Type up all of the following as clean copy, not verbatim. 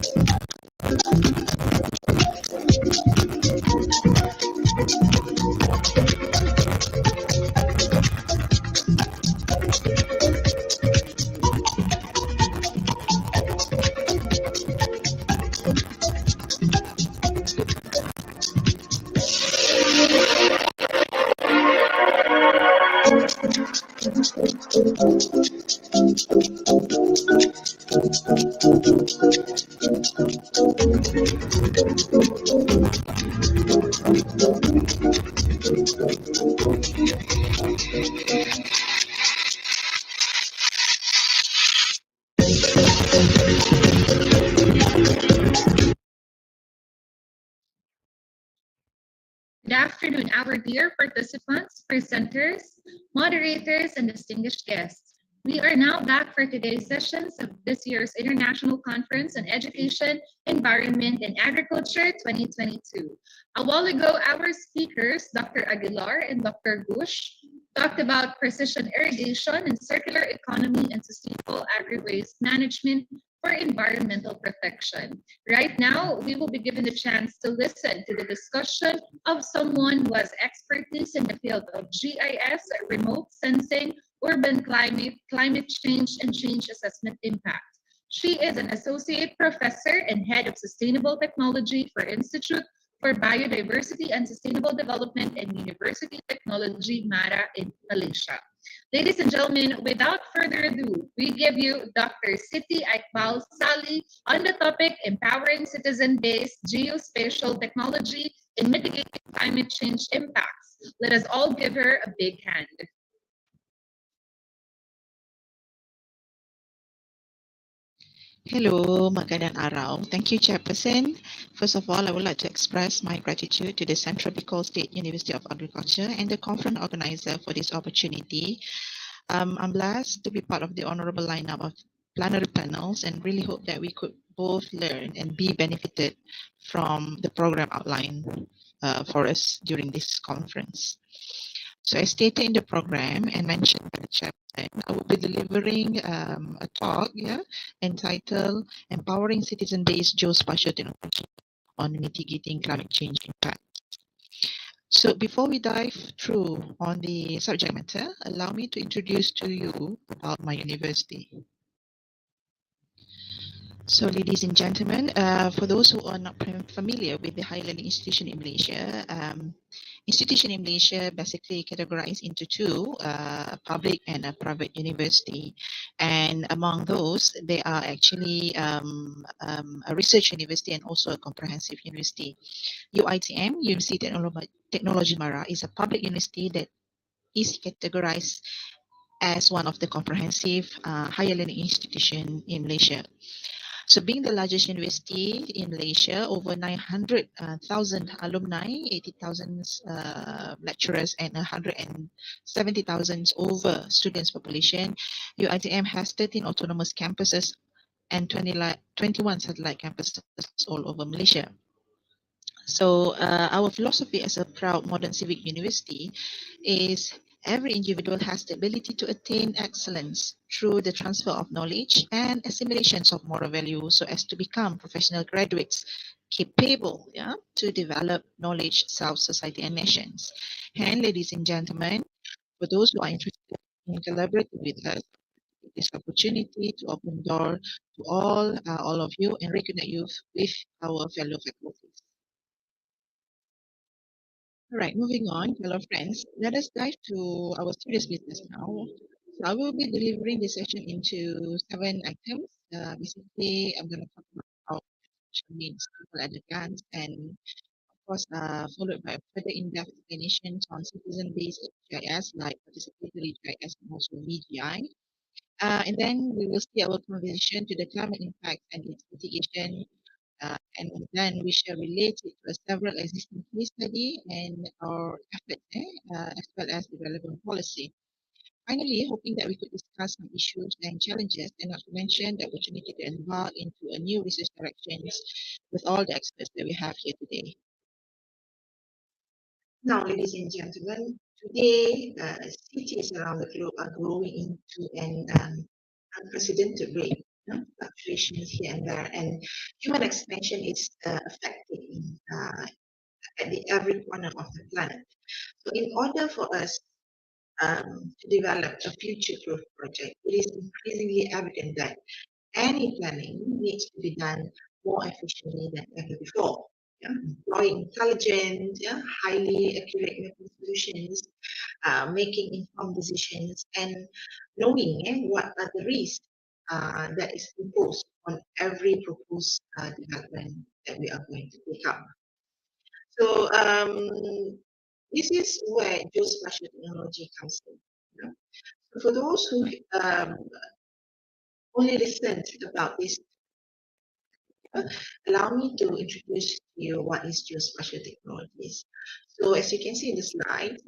Good afternoon, our dear participants, presenters, moderators, and distinguished guests. We are now back for today's sessions of this year's International Conference on Education, Environment, and Agriculture 2022. A while ago, our speakers, Dr. Aguilar and Dr. Bush, talked about precision irrigation and circular economy and sustainable agri-waste management for environmental protection. Right now, we will be given the chance to listen to the discussion of someone who has expertise in the field of GIS, remote sensing, urban climate change, and change assessment impact. She is an associate professor and head of sustainable technology for Institute for Biodiversity and Sustainable Development and University Technology, MARA in Malaysia. Ladies and gentlemen, without further ado, we give you Dr. Siti Iqbal Sali on the topic Empowering Citizen-Based Geospatial Technology in Mitigating Climate Change Impacts. Let us all give her a big hand. Hello, magandang araw. Thank you, Chairperson. First of all, I would like to express my gratitude to the Central Bicol State University of Agriculture and the conference organizer for this opportunity. I'm blessed to be part of the honorable lineup of plenary panels and really hope that we could both learn and be benefited from the program outlined for us during this conference. So as stated in the program and mentioned by the chairman, I will be delivering a talk entitled Empowering Citizen-Based Geospatial Technology on Mitigating Climate Change Impacts. So before we dive through on the subject matter, allow me to introduce to you about my university. So ladies and gentlemen, for those who are not familiar with the higher learning institution in Malaysia, institution in Malaysia basically categorized into two, public and a private university. And among those, they are actually a research university and also a comprehensive university. UITM, University Technology Mara, is a public university that is categorized as one of the comprehensive higher learning institution in Malaysia. So being the largest university in Malaysia, over 900,000 alumni, 80,000 lecturers, and 170,000 over students population, UITM has 13 autonomous campuses and 21 satellite campuses all over Malaysia. So our philosophy as a proud modern civic university is every individual has the ability to attain excellence through the transfer of knowledge and assimilations of moral value so as to become professional graduates capable to develop knowledge, self, society, and nations. And ladies and gentlemen, for those who are interested in collaborating with us, this opportunity to open door to all of you and reconnect you with our fellow faculties. All right, moving on, fellow friends, let us dive to our serious business now. So I will be delivering this session into 7 items. Basically, I'm going to talk about how social means people at a glance, and of course, followed by further in-depth explanations on citizen-based GIS like participatory GIS and also VGI. And then we will see our conversation to the climate impact and its mitigation. And then we shall relate it to several existing case study and our efforts, as well as the relevant policy. Finally, hoping that we could discuss some issues and challenges, and not to mention the opportunity to embark into a new research directions with all the experts that we have here today. Now, ladies and gentlemen, today cities around the globe are growing into an unprecedented rate. fluctuations here and there, and human expansion is affecting at every corner of the planet. So in order for us to develop a future-proof project, it is increasingly evident that any planning needs to be done more efficiently than ever before. Employing intelligent, highly accurate mapping solutions, making informed decisions, and knowing what are the risks that is imposed on every proposed development that we are going to take up. So this is where geospatial technology comes in. So for those who only listened about this, allow me to introduce to you what is geospatial technologies. So as you can see in the slide,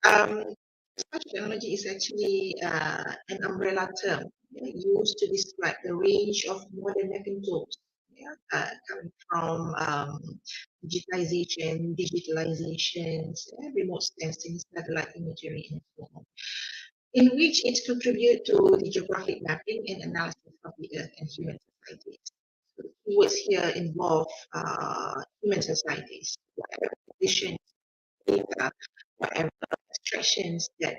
geospatial technology is actually an umbrella term used to describe the range of modern mapping tools coming from digitalizations, remote sensing, satellite imagery, and so on, in which it contributes to the geographic mapping and analysis of the Earth and human societies. So the keywords here involve human societies, whatever conditions, data, whatever extractions that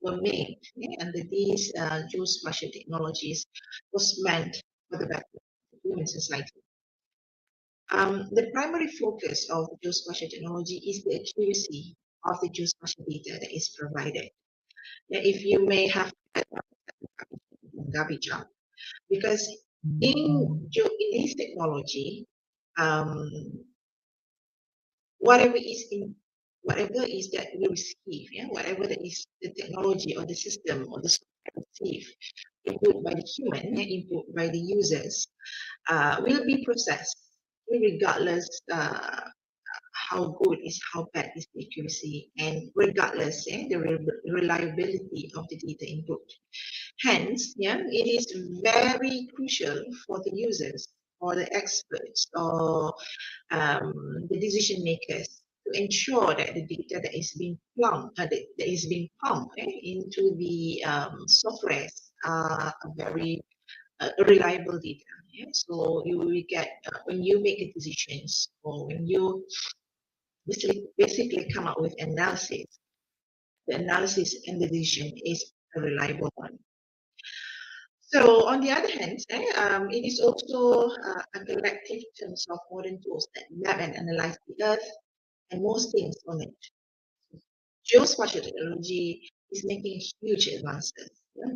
were made under these geospatial technologies was meant for the betterment of human society. The primary focus of geospatial technology is the accuracy of the geospatial data that is provided. If you may have garbage out, because in this technology, whatever is that we receive, whatever that is the technology or the system or the software receive, input by the human, input by the users, will be processed regardless how good is, how bad is the accuracy, and regardless the reliability of the data input. Hence, it is very crucial for the users or the experts or the decision makers to ensure that the data that is being pumped, into the softwares are very reliable data. So you will get when you make the decisions or when you basically come up with analysis, the analysis and the decision is a reliable one. So on the other hand, it is also a collective terms of modern tools that map and analyze the Earth and most things on it. Geospatial technology is making huge advances.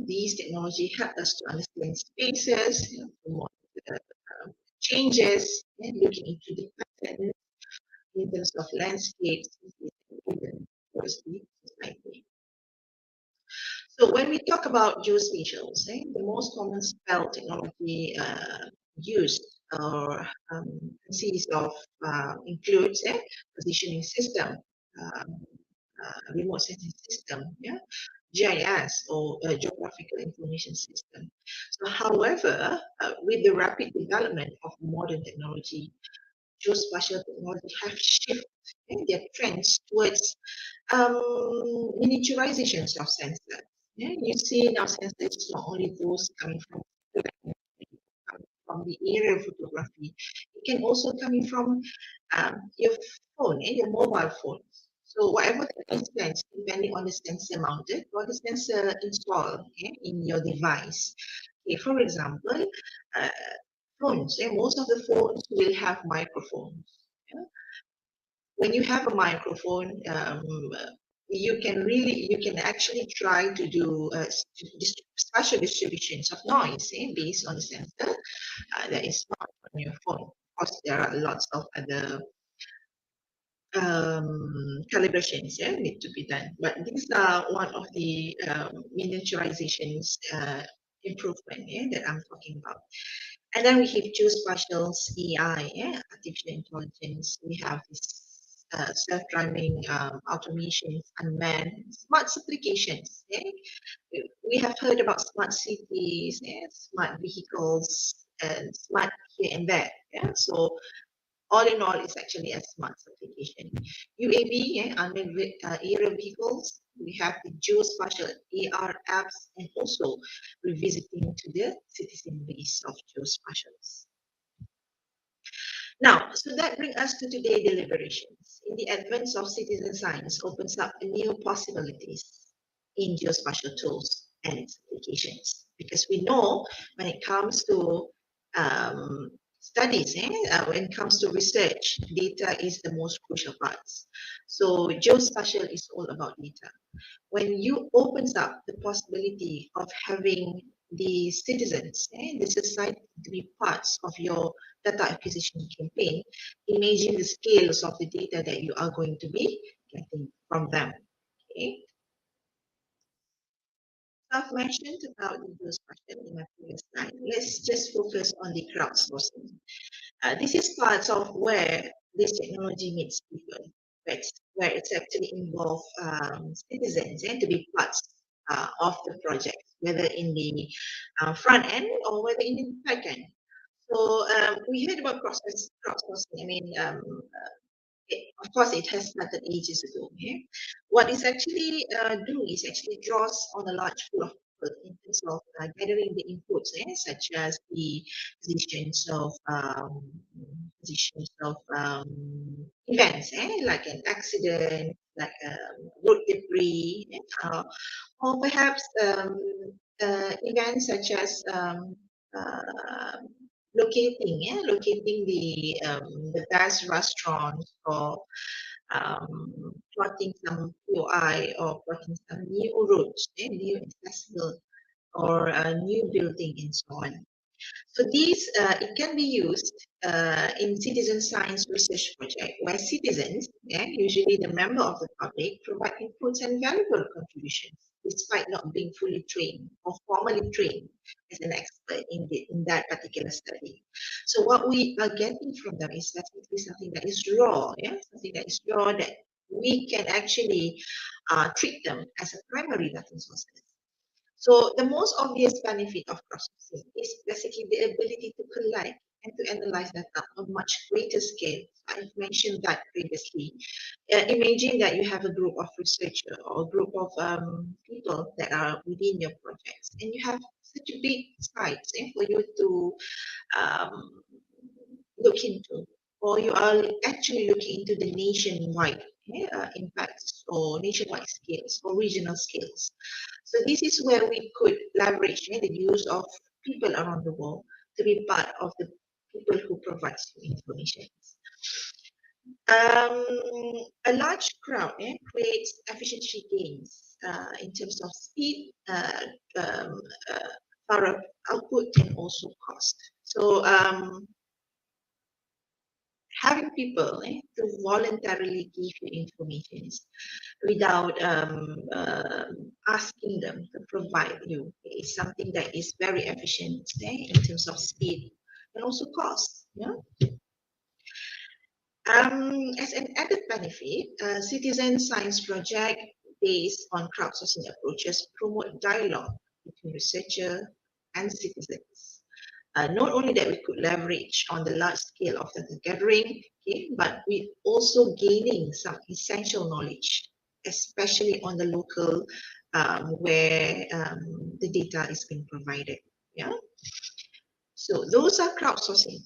These technology help us to understand spaces, to monitor changes, and looking into the patterns in terms of landscapes, even society. So when we talk about geospatials, the most common spell technology used or consists of includes positioning system, remote sensing system, GIS or geographical information system. So however, with the rapid development of modern technology, geospatial technology have shifted their trends towards miniaturizations of sensors. You see now sensors not only those coming from the area of photography, it can also coming from your phone, your mobile phone. So whatever that is sensed, depending on the sensor mounted or the sensor installed in your device. Okay, for example, phones. Most of the phones will have microphones. When you have a microphone, you can actually try to do spatial distributions of noise based on the sensor that is not on your phone. Of course, there are lots of other calibrations need to be done, but these are one of the miniaturizations improvement that I'm talking about. And then we have geospatial AI, artificial intelligence. We have this self-driving automations, unmanned smart applications. We have heard about smart cities, smart vehicles, and smart here and there. So all in all, it's actually a smart application. UAV, unmanned aerial vehicles, We have the geospatial AR apps and also revisiting to the citizen base of geospatials. Now, so that brings us to today's deliberations. In the advance of citizen science opens up new possibilities in geospatial tools and its applications. Because we know when it comes to studies, when it comes to research, data is the most crucial parts. So geospatial is all about data. When you opens up the possibility of having the citizens, the society to be parts of your data acquisition campaign, imagine the scales of the data that you are going to be getting from them. Okay. I've mentioned about the geospatial in my previous slide. Let's just focus on the crowdsourcing. This is part of where this technology meets people, where it's actually involve citizens and to be parts of the project, whether in the front end or whether in the back end. So we heard about crowdsourcing. I mean, of course, it has started ages ago. Yeah? What it's actually doing is actually draws on a large pool of people in terms of gathering the inputs, such as the positions of events, like an accident, like road debris, or perhaps events such as locating the best restaurants or plotting some POI or plotting some new routes, new accessible or a new building and so on. So these, it can be used in citizen science research project where citizens, usually the member of the public, provide inputs and valuable contributions despite not being fully trained or formally trained as an expert in that particular study. So what we are getting from them is definitely something that is raw, something that is raw that we can actually treat them as a primary data sources. So the most obvious benefit of crowdsourcing is basically the ability to collect and to analyze data on much greater scale. I've mentioned that previously. Imagine that you have a group of researchers or a group of people that are within your projects, and you have such a big sites for you to um, look into, or you are actually looking into the nationwide impacts or nationwide scales or regional scales. So this is where we could leverage the use of people around the world to be part of the people who provide you information. A large crowd creates efficiency gains in terms of speed, thorough output, and also cost. So having people to voluntarily give you information without asking them to provide you is something that is very efficient in terms of speed and also cost. As an added benefit, citizen science project based on crowdsourcing approaches promote dialogue between researcher and citizens. Not only that we could leverage on the large scale of data gathering, but we also gaining some essential knowledge, especially on the local where the data is being provided. So those are crowdsourcing.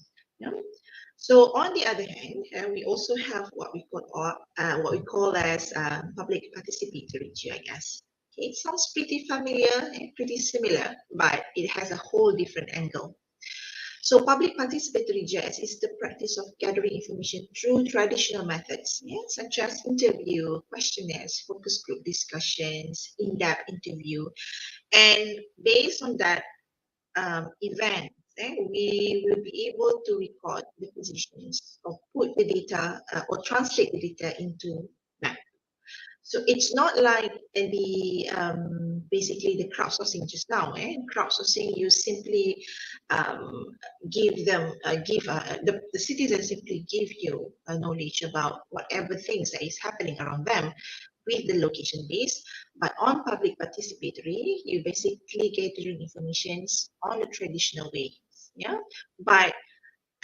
So on the other hand, we also have what we call as public participatory GIS. It sounds pretty familiar and pretty similar, but it has a whole different angle. So public participatory GIS is the practice of gathering information through traditional methods, such as interview, questionnaires, focus group discussions, in-depth interview. And based on that event, we will be able to record the positions or put the data or translate the data into map. So it's not like the basically the crowdsourcing just now. Crowdsourcing, you simply give them the citizens simply give you knowledge about whatever things that is happening around them with the location base. But on public participatory, you basically gathering information on a traditional way. But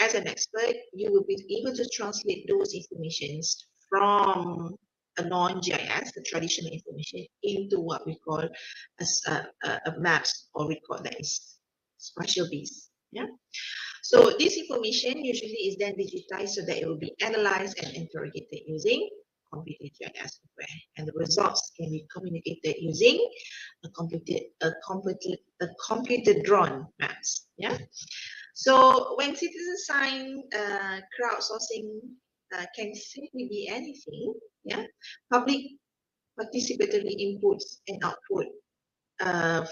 as an expert, you will be able to translate those informations from a non-GIS, the traditional information, into what we call as a maps or record that is spatial based. Yeah. So this information usually is then digitized so that it will be analyzed and interrogated using computer GIS software, and the results can be communicated using a computer drawn maps. Yeah. So when citizens sign crowdsourcing can simply be anything. Yeah. Public participatory inputs and output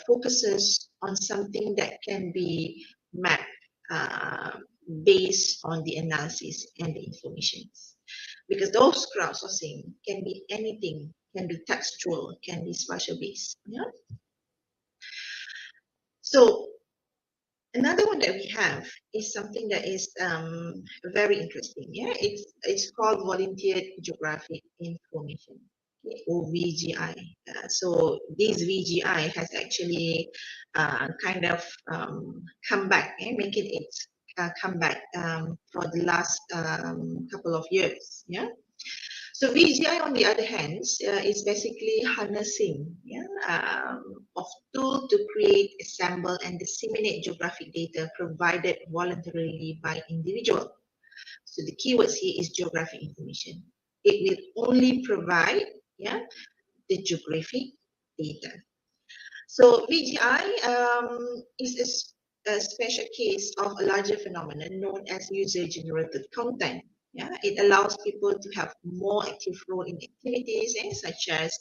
focuses on something that can be mapped based on the analysis and the information. Because those crowdsourcing can be anything, can be textual, can be spatial based. Yeah. So another one that we have is something that is very interesting. Yeah, it's called volunteered geographic information, or VGI. So this VGI has actually kind of come back and making it come back for the last couple of years. Yeah. So VGI, on the other hand, is basically harnessing of tools to create, assemble, and disseminate geographic data provided voluntarily by individual. So the keywords here is geographic information. It will only provide the geographic data. So VGI is a special case of a larger phenomenon known as user-generated content. Yeah, it allows people to have more active role in activities such as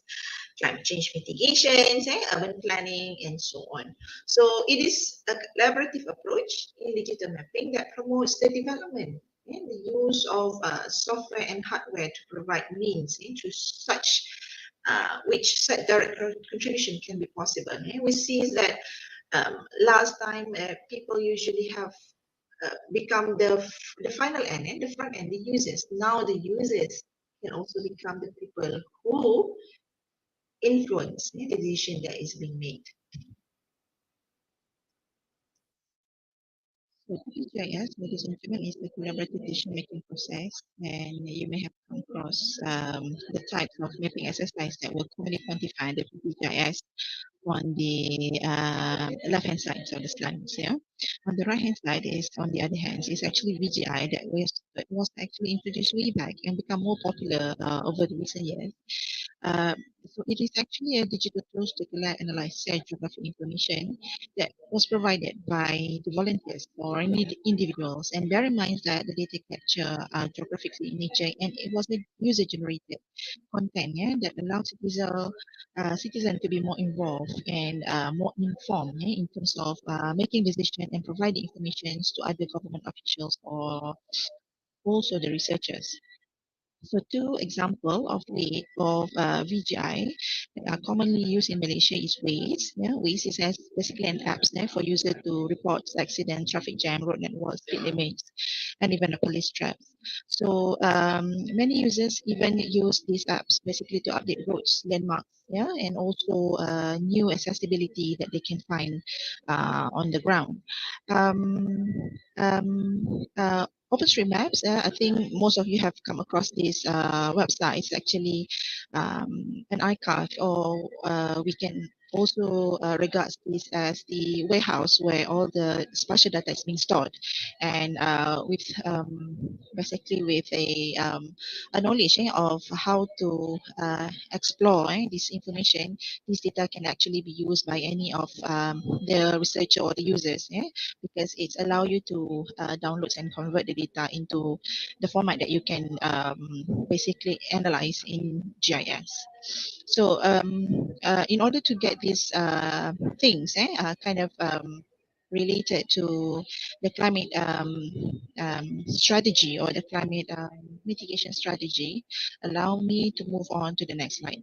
climate change mitigations, urban planning, and so on. So it is a collaborative approach in digital mapping that promotes the development and the use of software and hardware to provide means into such which such direct contribution can be possible. We see that last time people usually have become the final end and the front end, the users. Now the users can also become the people who influence the decision that is being made. So GIS, ladies and gentlemen, is the collaborative decision-making process, and you may have come across the types of mapping exercise that will commonly quantify the GIS on the left-hand side of the slides. Yeah, on the right-hand side is, on the other hand, is actually VGI that was actually introduced way back and become more popular over the recent years. So it is actually a digital tool to collect, analyze, share geographic information that was provided by the volunteers or individuals. And bear in mind that the data capture geographically in nature, and it was a user-generated content that allows citizens to be more involved and more informed in terms of making decisions and providing information to other government officials or also the researchers. So two example of VGI that are commonly used in Malaysia is Waze. Yeah, Waze is basically an app for users to report accident, traffic jam, road network, speed limits, and even a police traps. So many users even use these apps basically to update roads, landmarks, and also new accessibility that they can find on the ground. OpenStreetMaps, I think most of you have come across this website. It's actually an archive, or we can also regards this as the warehouse where all the spatial data is being stored, and with basically with a knowledge of how to explore this information. This data can actually be used by any of the researcher or the users, because it's allow you to download and convert the data into the format that you can basically analyze in GIS. So in order to get these things kind of related to the climate strategy or the climate mitigation strategy, allow me to move on to the next slide.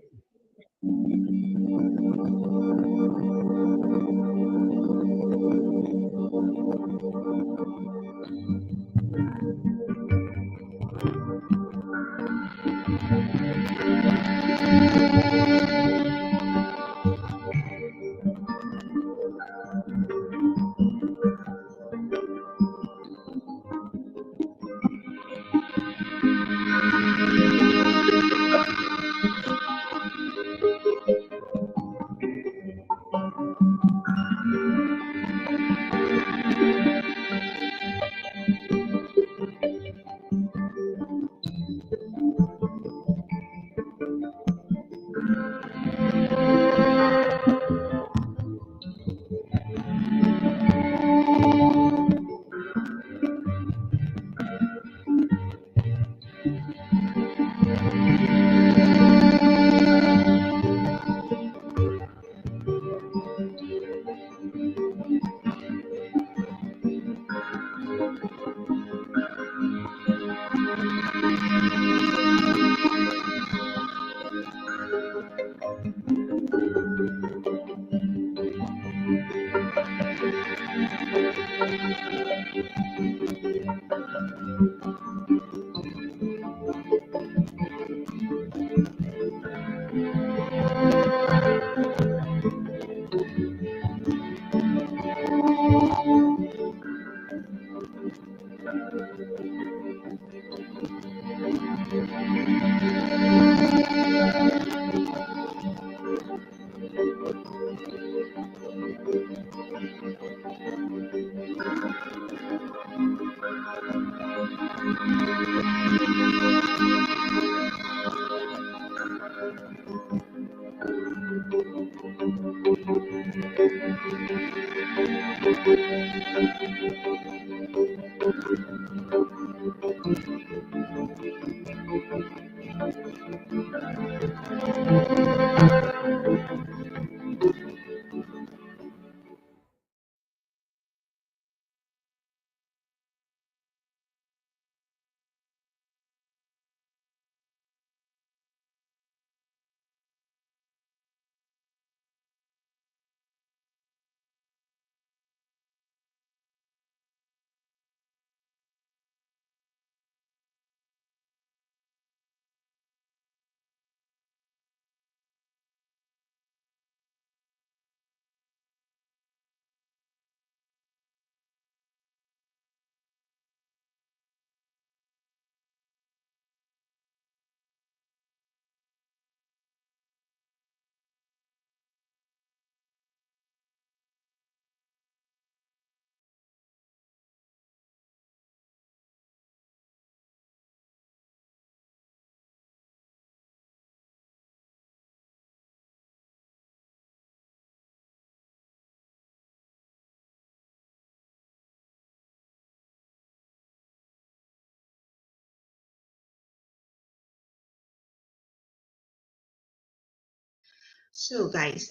So guys,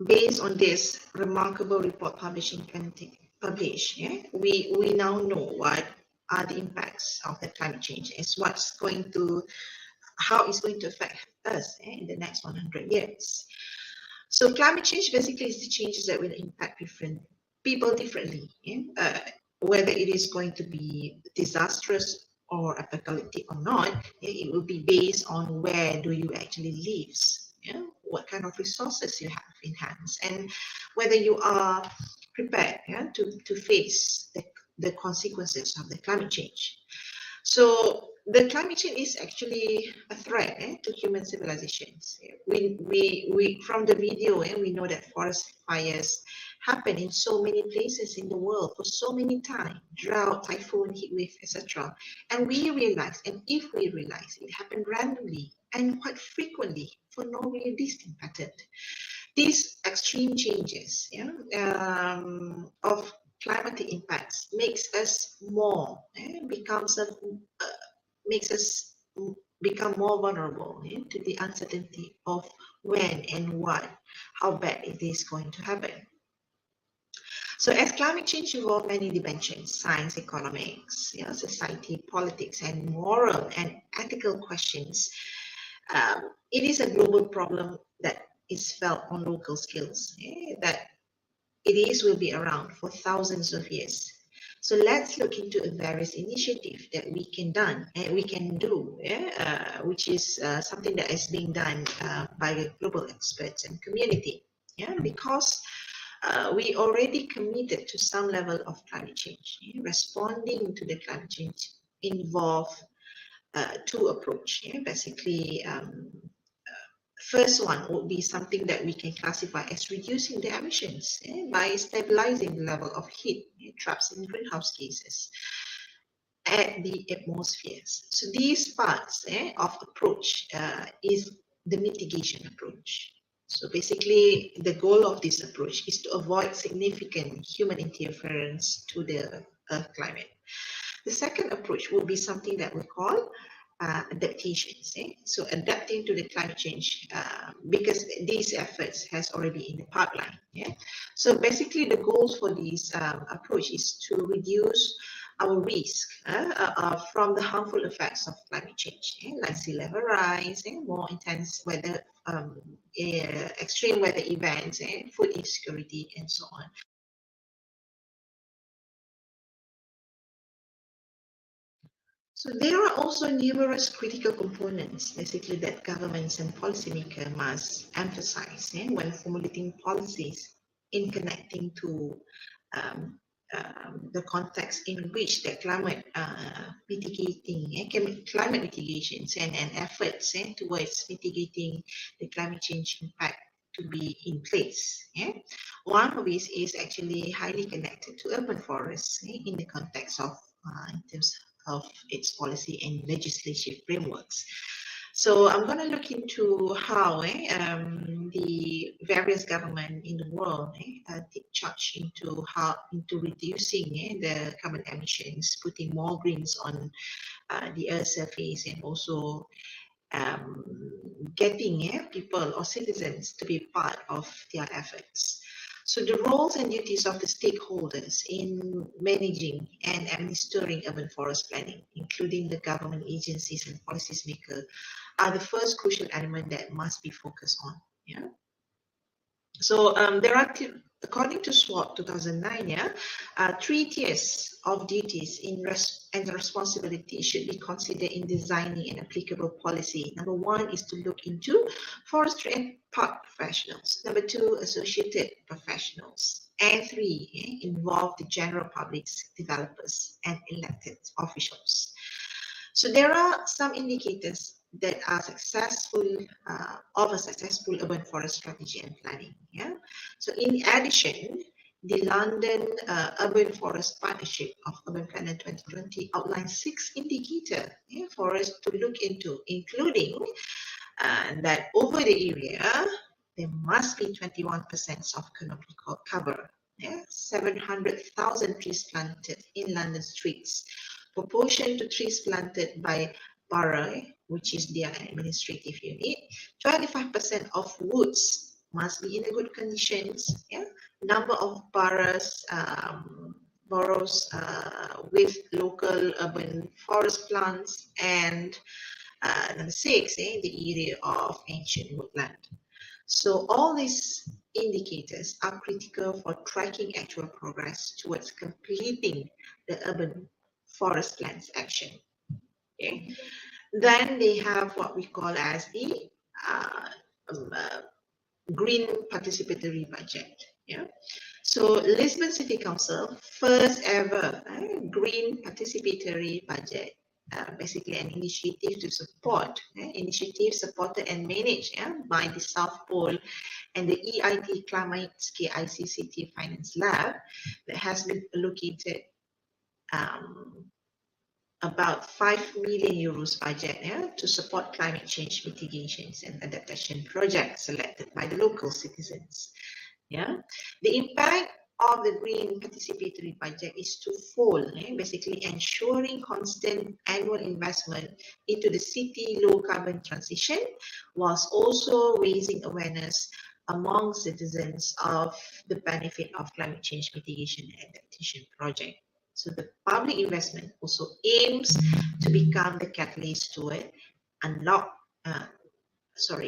based on this remarkable report published, yeah, we now know what are the impacts of the climate change, is what's going to, how it's going to affect us in the next 100 years. So climate change basically is the changes that will impact different people differently, yeah? Whether it is going to be disastrous or apocalyptic or not, it will be based on where do you actually live, yeah? What kind of resources you have in hands, and whether you are prepared, yeah, to face the consequences of the climate change. So the climate change is actually a threat to human civilizations. We from the video, we know that forest fires happen in so many places in the world for so many times, drought, typhoon, heat wave, etc. And we realize, and if we realize, it happened randomly and quite frequently for no really distinct pattern. These extreme changes, yeah, of climatic impacts makes us more, makes us become more vulnerable, to the uncertainty of when and what, how bad it is going to happen. So as climate change involves many dimensions, science, economics, society, politics, and moral and ethical questions, it is a global problem that is felt on local scales, that will be around for thousands of years. So let's look into a various initiative that we can do, which is something that is being done by the global experts and community. Yeah, because we already committed to some level of climate change. Responding to the climate change involve two approach. Basically, first one would be something that we can classify as reducing the emissions by stabilizing the level of heat trapped in greenhouse gases at the atmospheres. So these parts of approach is the mitigation approach. So basically, the goal of this approach is to avoid significant human interference to the Earth climate. The second approach will be something that we call adaptations. So adapting to the climate change, because these efforts has already in the pipeline. So basically, the goals for this approach is to reduce our risk from the harmful effects of climate change, like sea level rise, more intense weather, extreme weather events, food insecurity, and so on. So there are also numerous critical components, basically, that governments and policymakers must emphasize when formulating policies in connecting to um, the context in which the climate climate mitigations and efforts towards mitigating the climate change impact to be in place. One of these is actually highly connected to urban forests in the context of in terms of its policy and legislative frameworks. So I'm going to look into how the various governments in the world take charge into reducing the carbon emissions, putting more greens on the earth surface, and also um, getting people or citizens to be part of their efforts. So the roles and duties of the stakeholders in managing and administering urban forest planning, including the government agencies and policymakers, are the first crucial element that must be focused on. Yeah. So there are, according to SWOT 2009, three tiers of duties and responsibility should be considered in designing an applicable policy. Number one is to look into forestry and park professionals. Number two, associated professionals. And three, involve the general publics, developers, and elected officials. So there are some indicators that are successful of a successful urban forest strategy and planning. Yeah. So in addition, the London Urban Forest Partnership of Urban Planner 2020 outlines 6 indicators for us to look into, including that over the area, there must be 21% of canopy cover. 700,000 trees planted in London streets, proportion to trees planted by borough, which is their administrative unit. 25% of woods must be in a good conditions. Number of boroughs with local urban forest plants, and number 6, the area of ancient woodland. So all these indicators are critical for tracking actual progress towards completing the urban forest plans action. Okay. Then they have what we call as the green participatory budget. Yeah. So Lisbon City Council, first ever green participatory budget, basically an initiative to support, initiative supported and managed by the South Pole and the EIT Climate KICCT Finance Lab, that has been allocated about 5 million euros budget to support climate change mitigations and adaptation projects selected by the local citizens. Yeah, the impact of the green participatory budget is twofold, basically ensuring constant annual investment into the city low carbon transition, whilst also raising awareness among citizens of the benefit of climate change mitigation and adaptation project. So the public investment also aims to become the catalyst to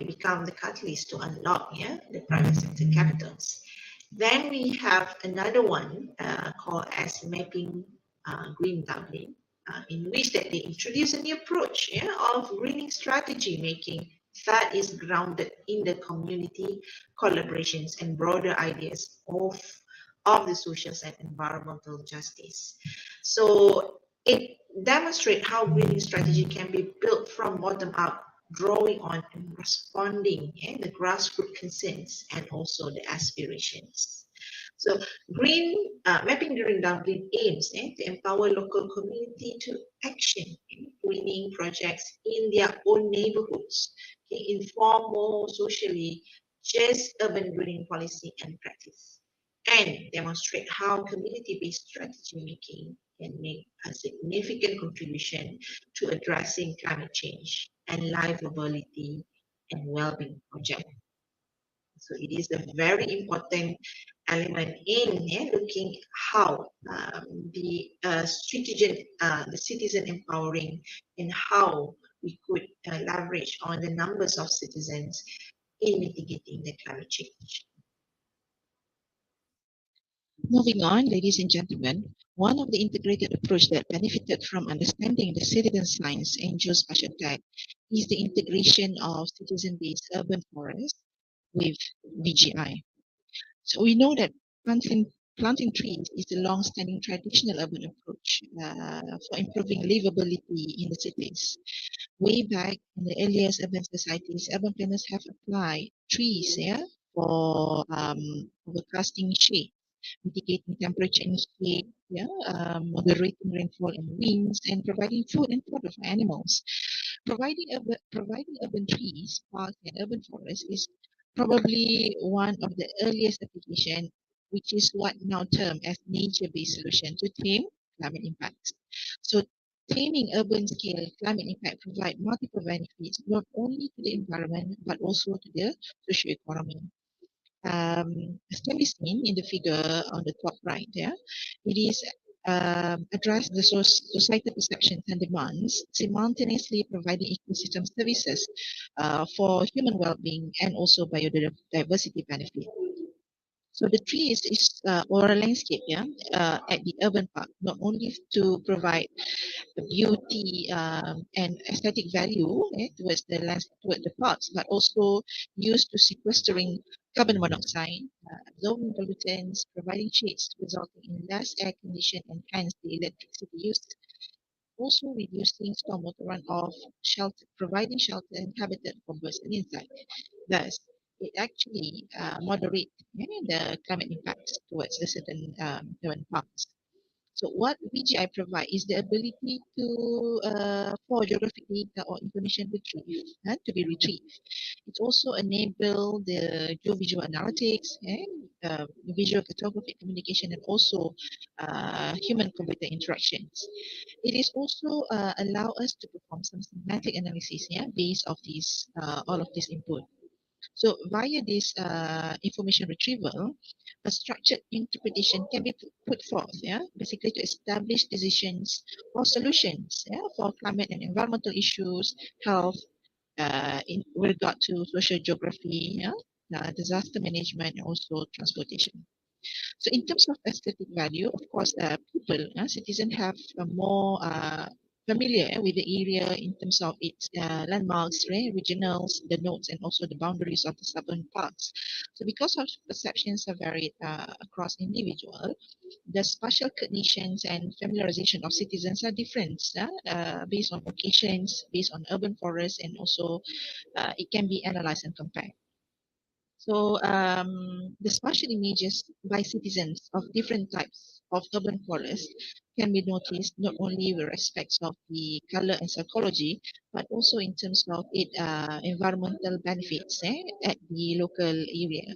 become the catalyst to unlock the private sector capitals. Then we have another one called as Mapping Green Dublin, in which that they introduce a new approach of greening strategy making that is grounded in the community collaborations and broader ideas of the social and environmental justice. So it demonstrates how greening strategy can be built from bottom up, drawing on and responding the grassroots concerns and also the aspirations. So Mapping Green Dublin aims to empower local community to action greening projects in their own neighborhoods, inform more socially just urban greening policy and practice, and demonstrate how community-based strategy making can make a significant contribution to addressing climate change and livability and well-being project. So it is a very important element in looking how the citizen empowering, and how we could leverage on the numbers of citizens in mitigating the climate change. Moving on, ladies and gentlemen, One of the integrated approach that benefited from understanding the citizen science and geospatial tech is the integration of citizen-based urban forests with BGI. So we know that planting trees is a long-standing traditional urban approach for improving livability in the cities. Way back in the earliest urban societies, urban planners have applied trees, for casting shade, mitigating temperature and shade, moderating rainfall and winds, and providing food and water for animals. Providing urban trees, parks, and urban forests is probably one of the earliest application, which is what now termed as nature-based solution to tame climate impacts. So taming urban scale climate impact provide multiple benefits not only to the environment but also to the socio-economy. As can be seen in the figure on the top right there, it is address the societal perceptions and demands, simultaneously providing ecosystem services for human well-being and also biodiversity benefit. So the trees is or a landscape, at the urban park, not only to provide the beauty and aesthetic value towards the land, towards the parks, but also used to sequestering carbon monoxide, absorbing pollutants, providing shades, resulting in less air condition and hence the electricity use. Also reducing stormwater runoff, shelter, providing shelter and habitat for birds and insects. Thus, it actually moderate the climate impacts towards the certain urban parks. So what VGI provide is the ability to for geographic data or information to be retrieved. It also enable the geovisual analytics and visual cartographic communication and also human-computer interactions. It is also allow us to perform some semantic analysis, based of these all of this input. So via this information retrieval, a structured interpretation can be put forth, basically to establish decisions or solutions, for climate and environmental issues, health, in regard to social geography, disaster management, and also transportation. So in terms of aesthetic value, of course, people, citizens have a more familiar with the area in terms of its landmarks, right, regionals, the nodes, and also the boundaries of the suburban parks. So because of perceptions are varied across individual, the spatial cognitions and familiarization of citizens are different based on locations, based on urban forests, and also it can be analyzed and compared. So the spatial images by citizens of different types of urban forests can be noticed not only with respect of the color and psychology, but also in terms of its environmental benefits at the local area.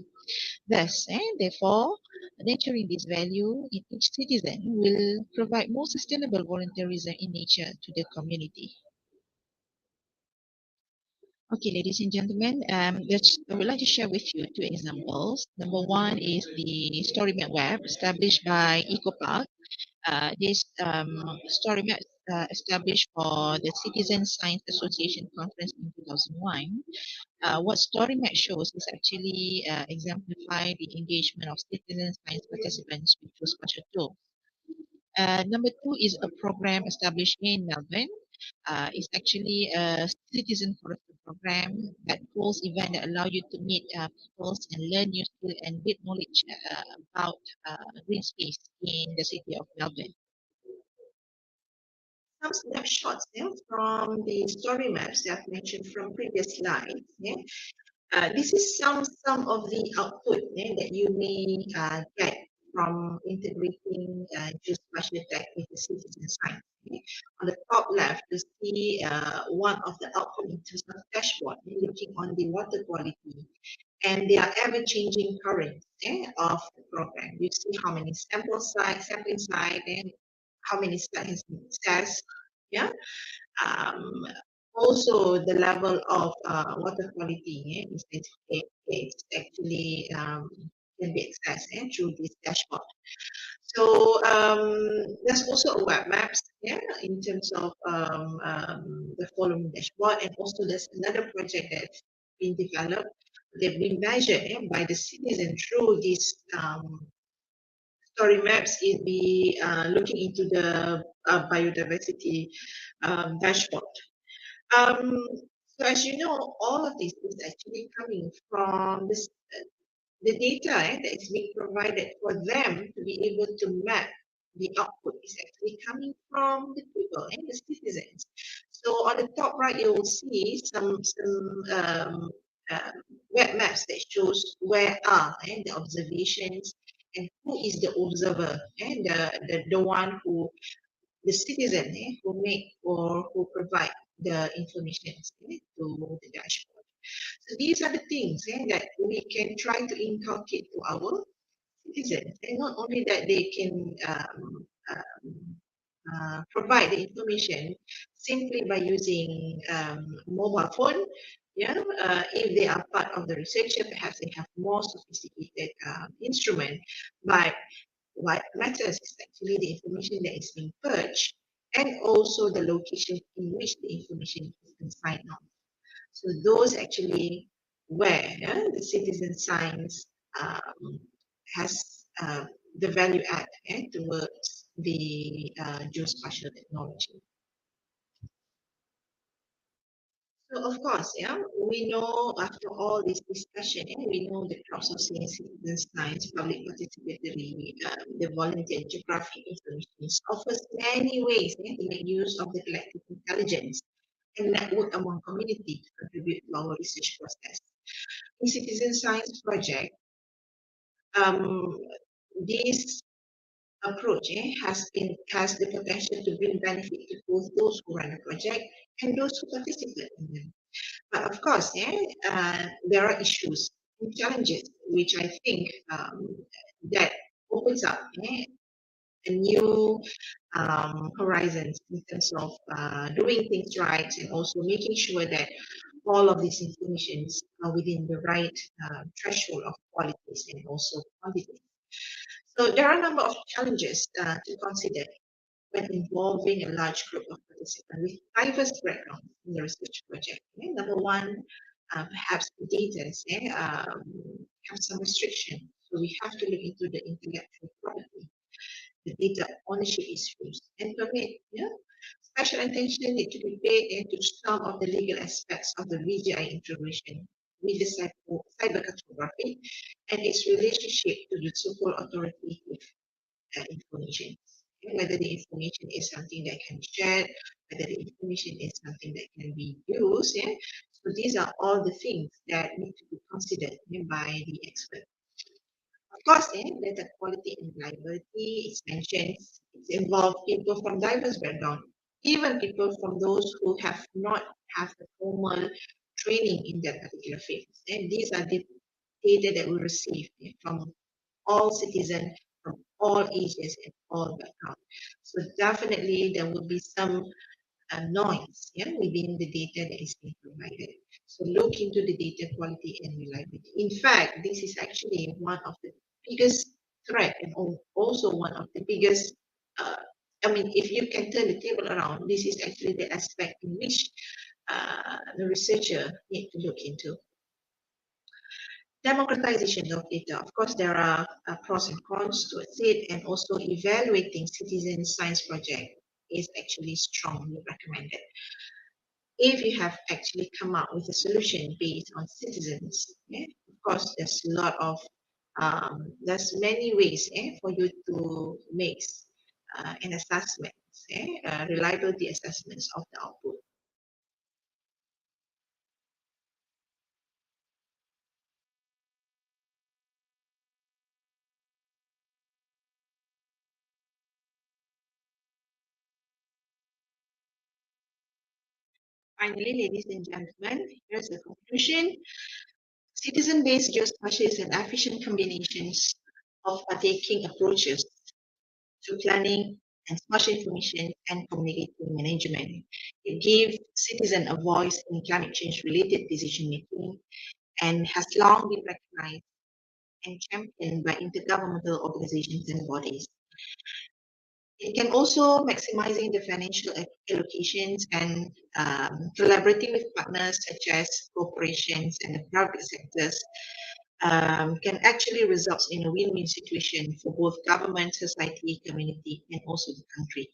Thus, therefore, nurturing this value in each citizen will provide more sustainable volunteerism in nature to the community. Okay, ladies and gentlemen, I would like to share with you two examples. Number one is the story map web established by EcoPark. This story map established for the Citizen Science Association conference in 2001. What story map shows is actually exemplify the engagement of citizen science participants with geospatial tools. Number two is a program established in Melbourne. It's actually a citizen forester program that holds event that allow you to meet people and learn new skill and build knowledge about green space in the city of Melbourne. Some snapshots from the story maps that I've mentioned from previous slides. This is some of the output that you may get from integrating geospatial tech with the citizen science. On the top left, you see one of the output in terms of dashboard, looking on the water quality and the ever-changing currents of the program. You see how many sampling sites, and how many sites accessed. Yeah. Also, the level of water quality is actually can be accessed through this dashboard. So there's also a web maps in terms of the following dashboard, and also there's another project that's been developed. They've been measured by the citizen through this story maps is be looking into the biodiversity dashboard. So as you know, all of this is actually coming from this, the data that is being provided for them to be able to map the output is actually coming from the people and the citizens. So on the top right, you will see some web maps that shows where are and the observations and who is the observer and the one who the citizen who make or who provide the information to the dashboard. So these are the things that we can try to inculcate to our citizens, and not only that they can provide the information simply by using mobile phone. Yeah, if they are part of the researcher, perhaps they have more sophisticated instrument. But what matters is actually the information that is being purged and also the location in which the information is being signed on. So those actually where the citizen science has the value add towards the geospatial technology. So of course, we know after all this discussion, we know the crowdsourcing, citizen science, public participatory, the volunteer geographic information offers many ways to make use of the collective intelligence and network among community to contribute to our research process. In citizen science project, um, this approach has the potential to bring benefit to both those who run the project and those who participate in them. But of course, there are issues and challenges which I think that opens up a new horizons in terms of doing things right and also making sure that all of these informations are within the right threshold of qualities and also quantity. So there are a number of challenges to consider when involving a large group of participants with diverse backgrounds in the research project. Number one, perhaps the data have some restriction. So we have to look into the intellectual property, the data ownership issues, and permit. Special attention need to be paid into some of the legal aspects of the VGI integration with the cyber cartography and its relationship to the so-called authoritative information. Whether the information is something that can be shared, whether the information is something that can be used. So these are all the things that need to be considered by the expert. Of course, data quality and reliability is mentioned. It's involved people from diverse background, even people from those who have not have the formal training in that particular field. And these are the data that we receive from all citizens from all ages and all backgrounds. So definitely there will be some noise within the data that is being provided. So look into the data quality and reliability. In fact, this is actually one of the biggest threat and also one of the biggest, I mean, if you can turn the table around, this is actually the aspect in which the researcher need to look into. Democratization of data. Of course, there are pros and cons to it, and also evaluating citizen science project is actually strongly recommended. If you have actually come up with a solution based on citizens, of course, there's a lot of there's many ways for you to make an assessment, reliability assessments of the output. Finally, ladies and gentlemen, here's the conclusion. Citizen-based geospatial is an efficient combinations of partaking approaches to planning and spatial information and community management. It gives citizens a voice in climate change related decision making and has long been recognized and championed by intergovernmental organizations and bodies. It can also maximizing the financial allocations and collaborating with partners such as corporations and the private sectors can actually result in a win-win situation for both government, society, community, and also the country.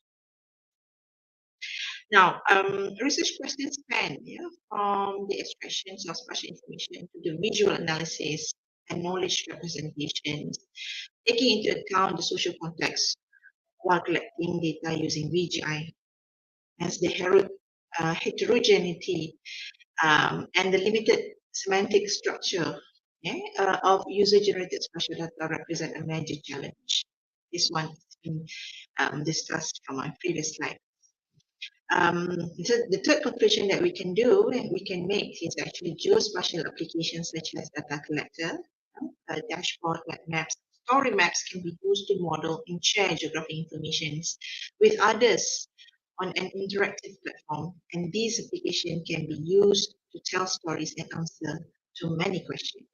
Now, research questions span from the extractions of spatial information to the visual analysis and knowledge representations, taking into account the social context while collecting data using VGI as the heterogeneity and the limited semantic structure of user-generated spatial data represent a major challenge. This one has been discussed from my previous slide. So the third conclusion that we can do and we can make is actually geospatial applications such as data collector, dashboard, web maps, story maps can be used to model and share geographic information with others on an interactive platform, and these applications can be used to tell stories and answer to many questions.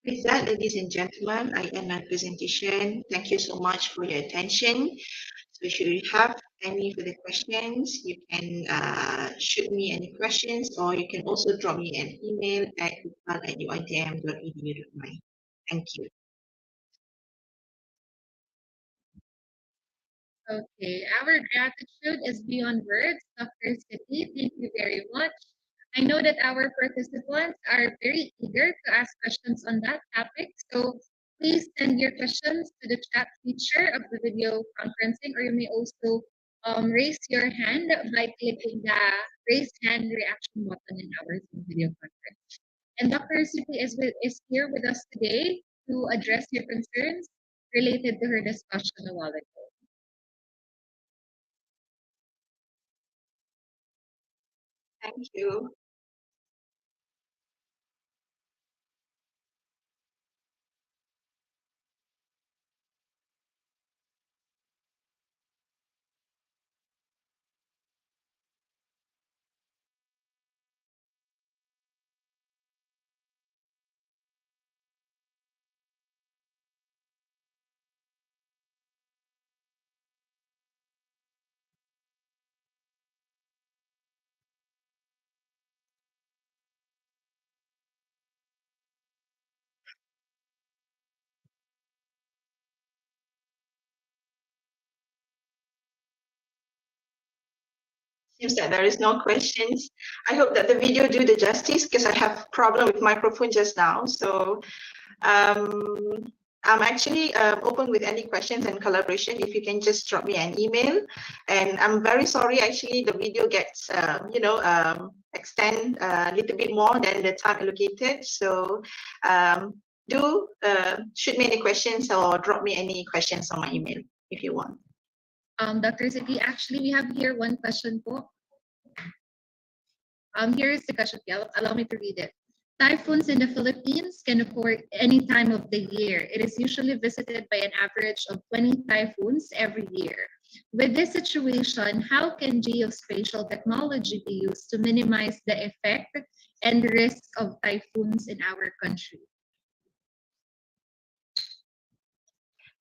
With that, ladies and gentlemen, I end my presentation. Thank you so much for your attention. So should you have any further questions, you can shoot me any questions, or you can also drop me an email at upal@uitm.edu.my. Thank you. Okay, our gratitude is beyond words. Dr. Siti, thank you very much. I know that our participants are very eager to ask questions on that topic, so please send your questions to the chat feature of the video conferencing, or you may also raise your hand by clicking the raise hand reaction button in our Zoom video conference. And Dr. Siti is here with us today to address your concerns related to her discussion a while ago. Thank you. Seems that there is no questions. I hope that the video do the justice because I have problem with microphone just now. So I'm actually open with any questions and collaboration. If you can just drop me an email, and I'm very sorry. Actually, the video gets extend a little bit more than the time allocated. So do shoot me any questions or drop me any questions on my email if you want. Dr. Ziggy, actually, we have here one question po. Here is the question. Allow me to read it. Typhoons in the Philippines can occur any time of the year. It is usually visited by an average of 20 typhoons every year. With this situation, how can geospatial technology be used to minimize the effect and risk of typhoons in our country?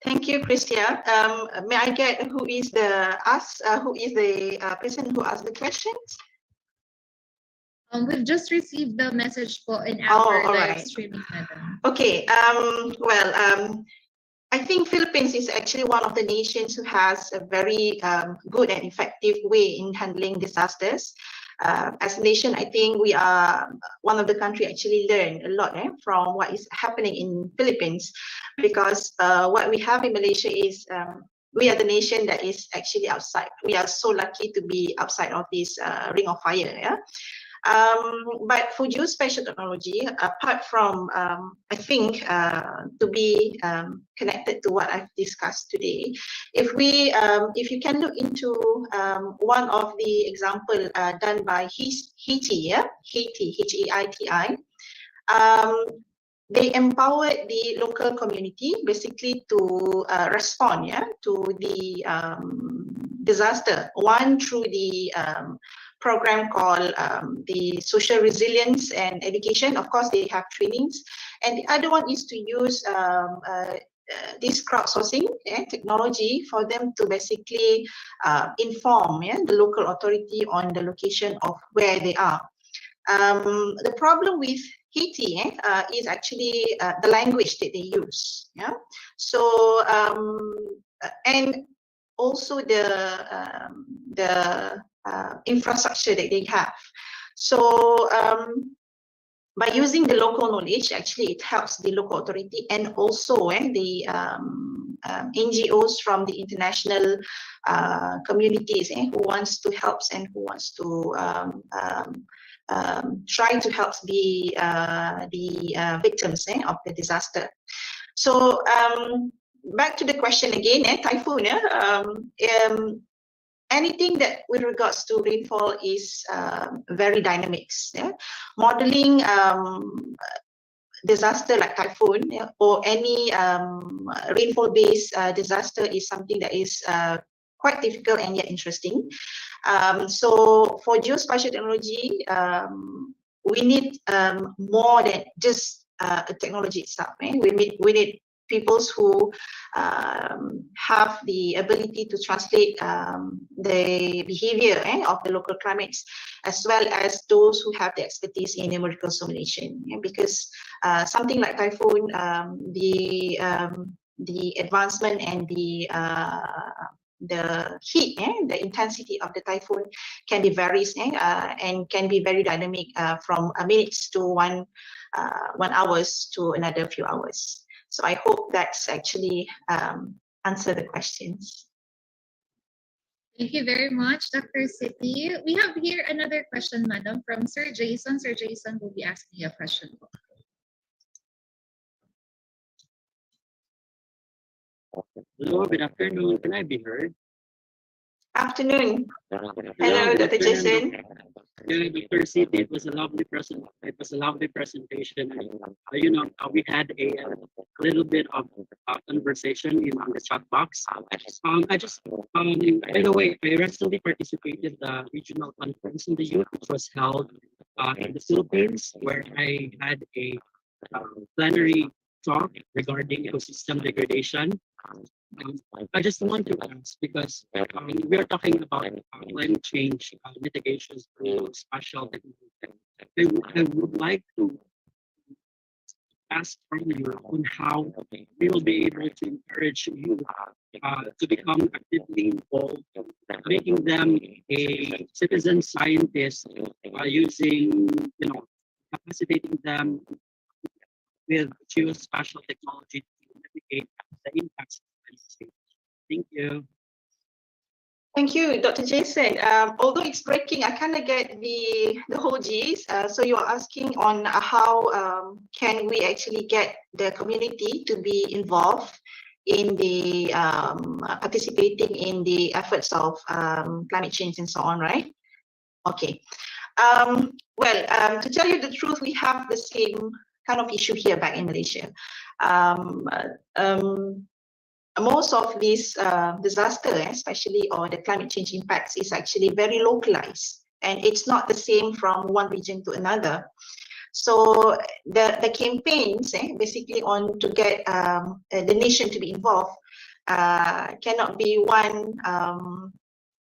Thank you, Christia. May I get who is the person who asked the questions? We've just received the message po in our live right. streaming, madam. Okay. I think Philippines is actually one of the nations who has a very good and effective way in handling disasters. As a nation, I think we are one of the country actually learn a lot from what is happening in Philippines, because what we have in Malaysia is we are the nation that is actually outside. We are so lucky to be outside of this ring of fire. Yeah. But for geospatial technology, apart from, I think, to be connected to what I've discussed today, if you can look into one of the example done by Haiti, H-E-I-T-I, they empowered the local community basically to respond to the disaster, one through the program called the social resilience and education. Of course, they have trainings, and the other one is to use this crowdsourcing technology for them to basically inform the local authority on the location of where they are. The problem with Haiti is actually the language that they use. So and also the infrastructure that they have. So by using the local knowledge, actually it helps the local authority and also the NGOs from the international communities who wants to help and who wants to try to help the victims of the disaster. So back to the question again, typhoon. Anything that with regards to rainfall is very dynamic. Modeling disaster like typhoon or any rainfall-based disaster is something that is quite difficult and yet interesting. So for geospatial technology, we need more than just technology itself. We need people who have the ability to translate the behavior of the local climates, as well as those who have the expertise in numerical simulation. Because something like typhoon, the advancement and the heat, the intensity of the typhoon can be varies and can be very dynamic from minutes to one hours to another few hours. So I hope that's actually answer the questions. Thank you very much, Dr. Siti. We have here another question, Madam, from Sir Jason. Sir Jason will be asking you a question. Hello, good afternoon. Can I be heard? Afternoon. Hello, Dr. Jason. Dr. Siti, it was a lovely presentation. We had a little bit of conversation in the chat box. By the way, I recently participated the regional conference in the youth, which was held in the Philippines, where I had a plenary talk regarding ecosystem degradation. I just want to ask, because we are talking about climate change mitigations through spatial technology. I would like to ask from you on how we will be able to encourage you to become actively involved, making them a citizen scientist using, capacitating them with geospatial technology to mitigate the impacts. Thank you. Thank you, Dr. Jason. Although it's breaking, I kind of get the whole gist. So you're asking on how can we actually get the community to be involved in the participating in the efforts of climate change and so on, right? Okay. Well, to tell you the truth, we have the same kind of issue here back in Malaysia. Most of these disaster, especially or the climate change impacts, is actually very localized, and it's not the same from one region to another. So the campaigns, basically on to get the nation to be involved, cannot be one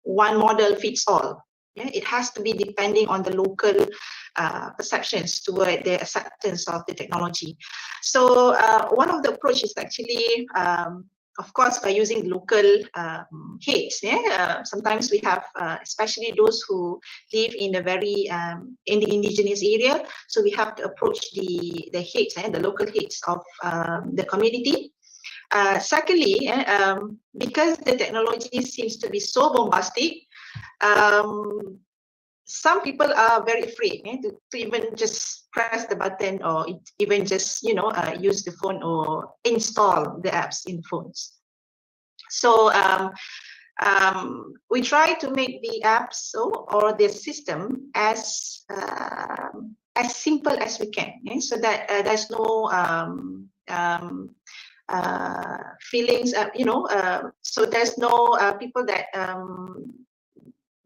model fits all. It has to be depending on the local perceptions toward the acceptance of the technology. So one of the approaches is actually, of course, by using local heads. Sometimes we have, especially those who live in a very in the indigenous area. So we have to approach the heads, the local heads of the community. Secondly, because the technology seems to be so bombastic, some people are very afraid to even just press the button or even just use the phone or install the apps in phones. So we try to make the apps or the system as simple as we can, so that there's no feelings, so there's no people that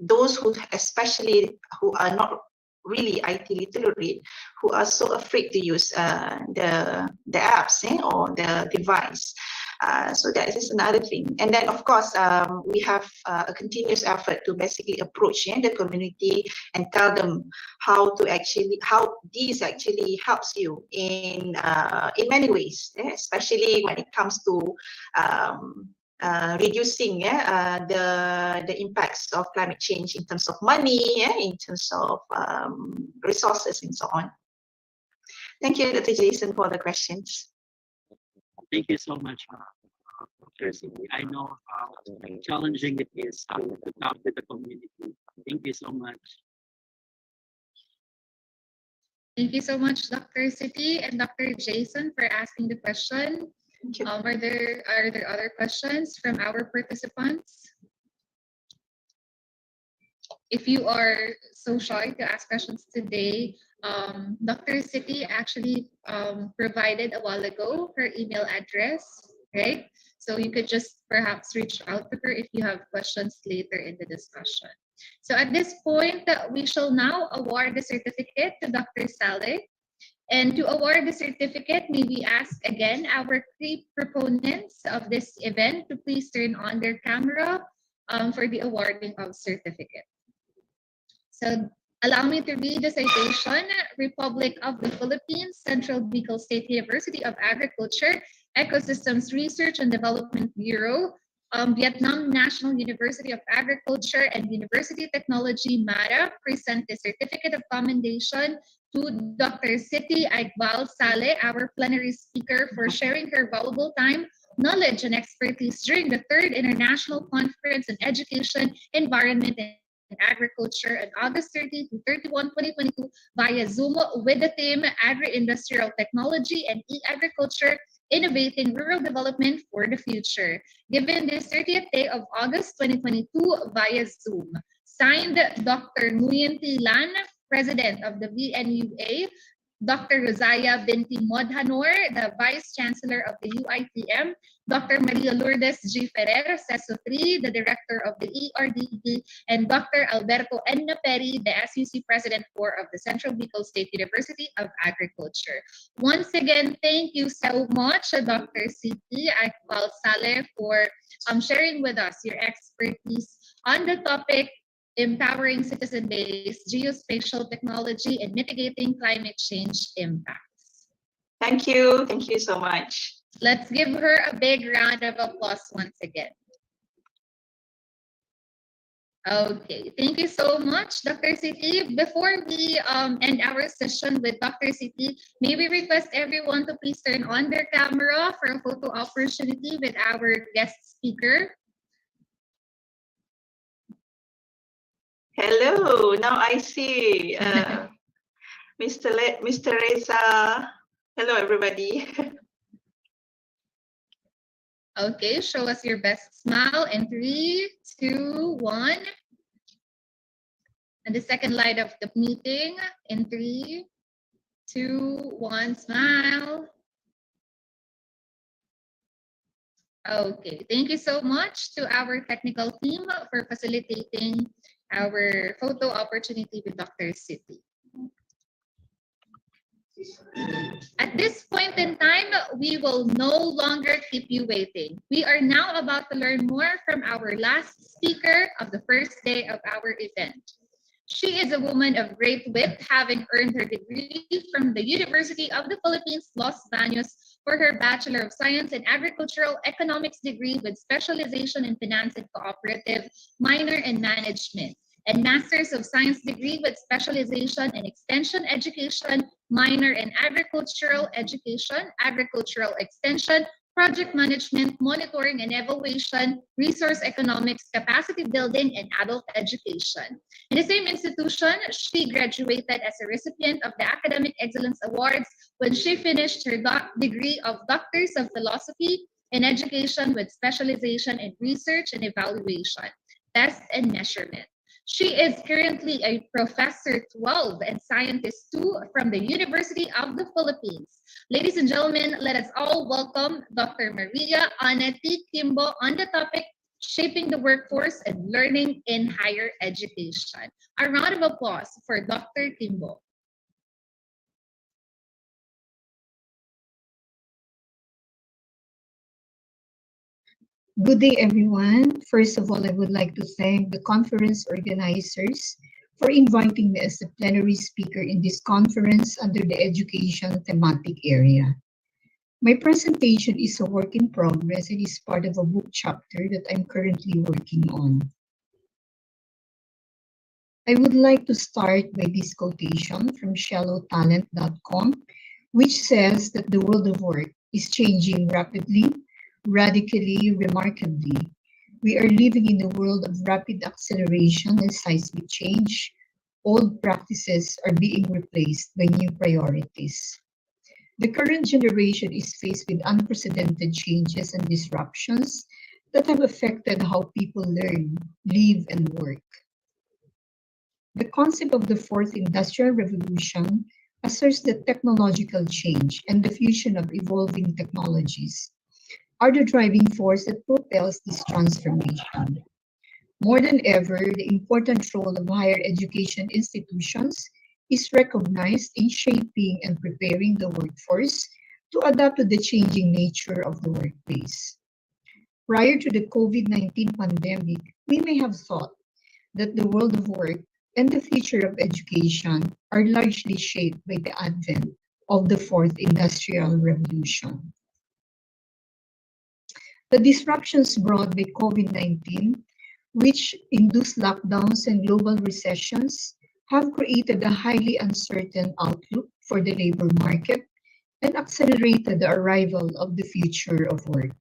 those who, especially who are not really IT literate, who are so afraid to use the apps or the device. So that is another thing. And then, of course, we have a continuous effort to basically approach the community and tell them how these actually helps you in many ways, especially when it comes to reducing the impacts of climate change in terms of money, in terms of resources, and so on. Thank you, Dr. Jason, for the questions. Thank you so much, Dr. Cindy. I know how challenging it is to talk with the community. Thank you so much. Thank you so much, Dr. City and Dr. Jason, for asking the question. Are there other questions from our participants? If you are so shy to ask questions today, Dr. City actually provided a while ago her email address, right? So you could just perhaps reach out to her if you have questions later in the discussion. So at this point, we shall now award the certificate to Dr. Saleh. And to award the certificate, may we ask again our three proponents of this event to please turn on their camera for the awarding of certificate. So allow me to read the citation. Republic of the Philippines, Central Bicol State University of Agriculture, Ecosystems Research and Development Bureau, Vietnam National University of Agriculture and University Technology, MARA, present the certificate of commendation to Dr. Siti Iqbal Saleh, our plenary speaker, for sharing her valuable time, knowledge, and expertise during the 3rd International Conference on Education, Environment, and Agriculture on August 30 to 31, 2022 via Zoom with the theme Agri-Industrial Technology and E-Agriculture, Innovating Rural Development for the Future, given this 30th day of August 2022 via Zoom. Signed, Dr. Nguyen Thi Lan, President of the VNUA, Dr. Rosaya Binti Modhanor, the Vice Chancellor of the UITM, Dr. Maria Lourdes G. Ferrer, CESO3, the Director of the ERDD, and Dr. Alberto N. Peri, the SUC President 4 of the Central Bicol State University of Agriculture. Once again, thank you so much, Dr. Siti Iqbal Saleh, for sharing with us your expertise on the topic empowering citizen-based geospatial technology and mitigating climate change impacts. Thank you. Thank you so much. Let's give her a big round of applause once again. Okay, thank you so much, Dr. Siti. Before we end our session with Dr. Siti, may we request everyone to please turn on their camera for a photo opportunity with our guest speaker. Hello, now I see Mr. Reza. Hello, everybody. Okay, show us your best smile in 3, 2, 1. And the second light of the meeting in 3, 2, 1, smile. Okay, thank you so much to our technical team for facilitating our photo opportunity with Dr. Siti. At this point in time, we will no longer keep you waiting. We are now about to learn more from our last speaker of the first day of our event. She is a woman of great wit, having earned her degree from the University of the Philippines, Los Baños, for her Bachelor of Science in Agricultural Economics degree with specialization in Finance and Cooperative, minor in Management, and Masters of Science degree with specialization in Extension Education, minor in Agricultural Education, Agricultural Extension, Project Management, Monitoring and Evaluation, Resource Economics, Capacity Building, and Adult Education. In the same institution, she graduated as a recipient of the Academic Excellence Awards when she finished her degree of Doctors of Philosophy in Education with specialization in Research and Evaluation, Test and Measurement. She is currently a Professor 12 and Scientist 2 from the University of the Philippines. Ladies and gentlemen, let us all welcome Dr. Maria Aneti Kimbo on the topic shaping the workforce and learning in higher education. A round of applause for Dr. Kimbo. Good day, everyone. First of all, I would like to thank the conference organizers for inviting me as a plenary speaker in this conference under the education thematic area. My presentation is a work in progress and is part of a book chapter that I'm currently working on. I would like to start by this quotation from shallowtalent.com, which says that the world of work is changing rapidly, radically, remarkably. We are living in a world of rapid acceleration and seismic change. Old practices are being replaced by new priorities. The current generation is faced with unprecedented changes and disruptions that have affected how people learn, live, and work. The concept of the fourth industrial revolution asserts that technological change and the fusion of evolving technologies are the driving force that propels this transformation. More than ever, the important role of higher education institutions is recognized in shaping and preparing the workforce to adapt to the changing nature of the workplace. Prior to the COVID-19 pandemic, we may have thought that the world of work and the future of education are largely shaped by the advent of the fourth industrial revolution. The disruptions brought by COVID-19, which induced lockdowns and global recessions, have created a highly uncertain outlook for the labor market and accelerated the arrival of the future of work.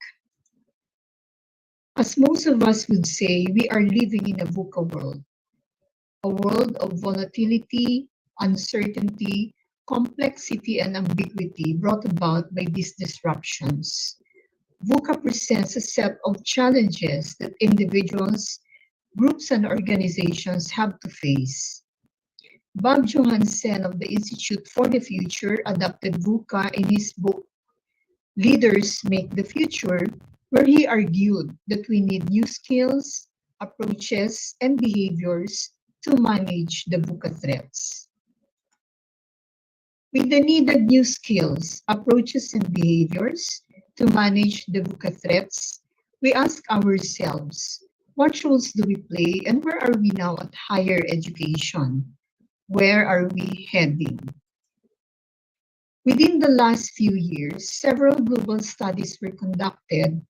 As most of us would say, we are living in a VUCA world, a world of volatility, uncertainty, complexity, and ambiguity brought about by these disruptions. VUCA presents a set of challenges that individuals, groups, and organizations have to face. Bob Johansen of the Institute for the Future adopted VUCA in his book, Leaders Make the Future, where he argued that we need new skills, approaches, and behaviors to manage the VUCA threats. With the needed new skills, approaches, and behaviors to manage the VUCA threats, we ask ourselves, what roles do we play and where are we now at higher education? Where are we heading? Within the last few years, several global studies were conducted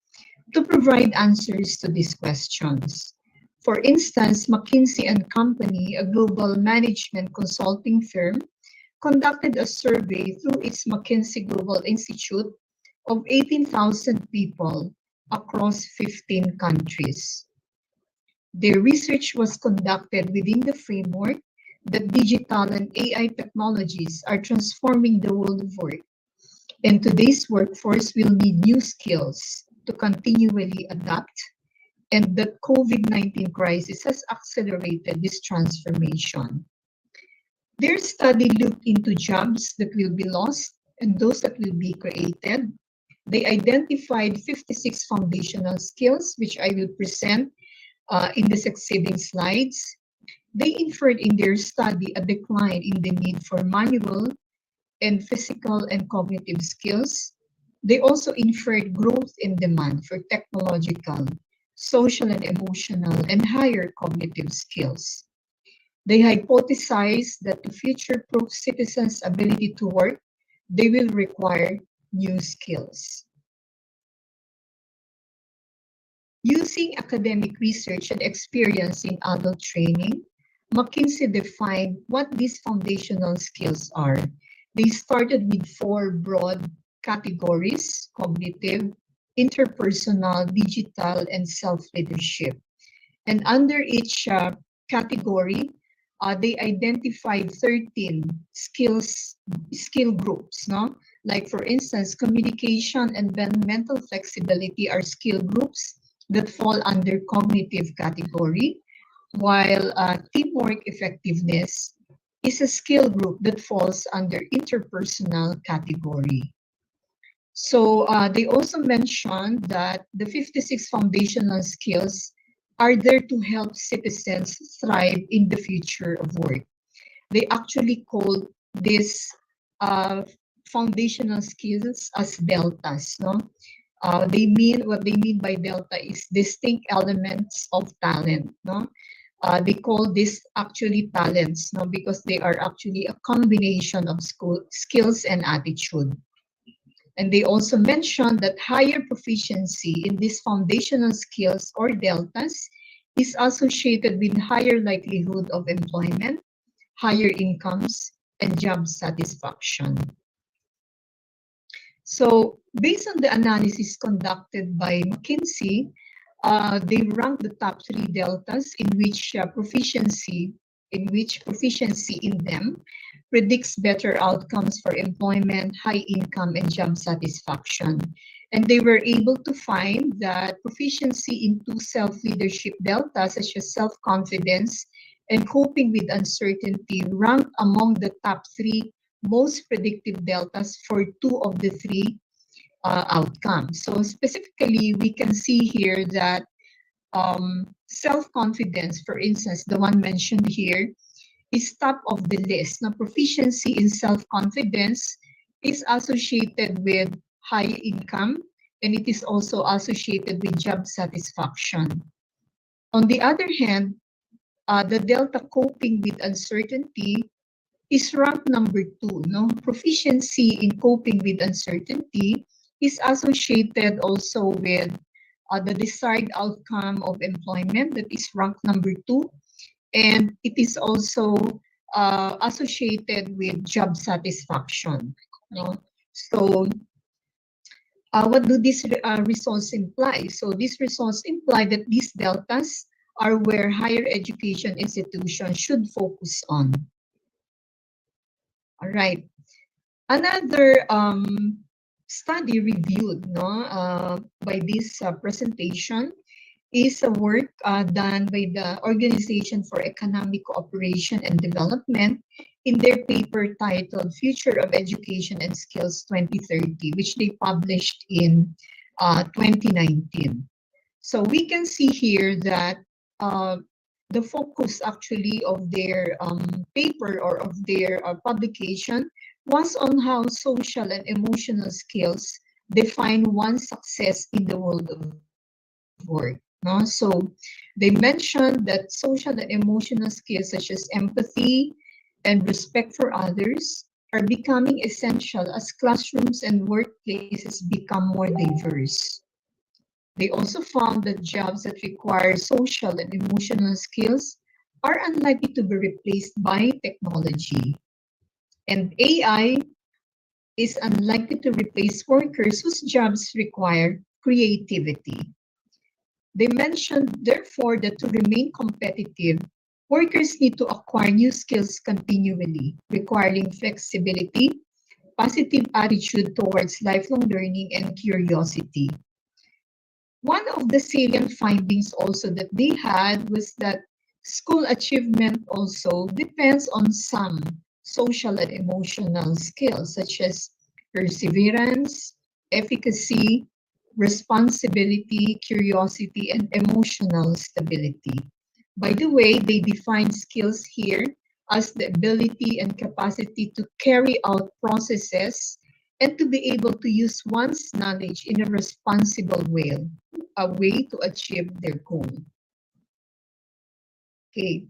to provide answers to these questions. For instance, McKinsey & Company, a global management consulting firm, conducted a survey through its McKinsey Global Institute of 18,000 people across 15 countries. Their research was conducted within the framework that digital and AI technologies are transforming the world of work, and today's workforce will need new skills to continually adapt, and the COVID-19 crisis has accelerated this transformation. Their study looked into jobs that will be lost and those that will be created. They identified 56 foundational skills, which I will present in the succeeding slides. They inferred in their study a decline in the need for manual and physical and cognitive skills. They also inferred growth in demand for technological, social and emotional, and higher cognitive skills. They hypothesized that to future-proof citizens' ability to work, they will require new skills. Using academic research and experience in adult training, McKinsey defined what these foundational skills are. They started with 4 broad categories: cognitive, interpersonal, digital, and self-leadership. And under each category, they identified 13 skill groups, no? Like for instance, communication and mental flexibility are skill groups that fall under cognitive category, while teamwork effectiveness is a skill group that falls under interpersonal category. So they also mentioned that the 56 foundational skills are there to help citizens thrive in the future of work. They actually call this uh, foundational skills as deltas. No, what they mean by delta is distinct elements of talent. No, they call this actually talents. No, because they are actually a combination of skills and attitude. And they also mentioned that higher proficiency in these foundational skills or deltas is associated with higher likelihood of employment, higher incomes, and job satisfaction. So based on the analysis conducted by McKinsey, they ranked the top three deltas in which proficiency in them predicts better outcomes for employment, high income, and job satisfaction. And they were able to find that proficiency in two self-leadership deltas, such as self-confidence and coping with uncertainty, ranked among the top three most predictive deltas for two of the three outcomes. So specifically, we can see here that self-confidence, for instance, the one mentioned here, is top of the list. Now, proficiency in self-confidence is associated with high income, and it is also associated with job satisfaction. On the other hand, the delta coping with uncertainty is ranked number two. No, proficiency in coping with uncertainty is associated also with the desired outcome of employment, that is ranked number two, and it is also associated with job satisfaction. No? So what do these results imply? So these results imply that these deltas are where higher education institutions should focus on. All right. Another study reviewed by this presentation is a work done by the Organization for Economic Cooperation and Development in their paper titled Future of Education and Skills 2030, which they published in 2019. So we can see here that the focus actually of their paper or of their publication was on how social and emotional skills define one's success in the world of work. No? So they mentioned that social and emotional skills such as empathy and respect for others are becoming essential as classrooms and workplaces become more diverse. They also found that jobs that require social and emotional skills are unlikely to be replaced by technology. And AI is unlikely to replace workers whose jobs require creativity. They mentioned, therefore, that to remain competitive, workers need to acquire new skills continually, requiring flexibility, positive attitude towards lifelong learning, and curiosity. One of the salient findings also that they had was that school achievement also depends on some social and emotional skills such as perseverance, efficacy, responsibility, curiosity, and emotional stability. By the way, they define skills here as the ability and capacity to carry out processes and to be able to use one's knowledge in a responsible way, a way to achieve their goal. Okay.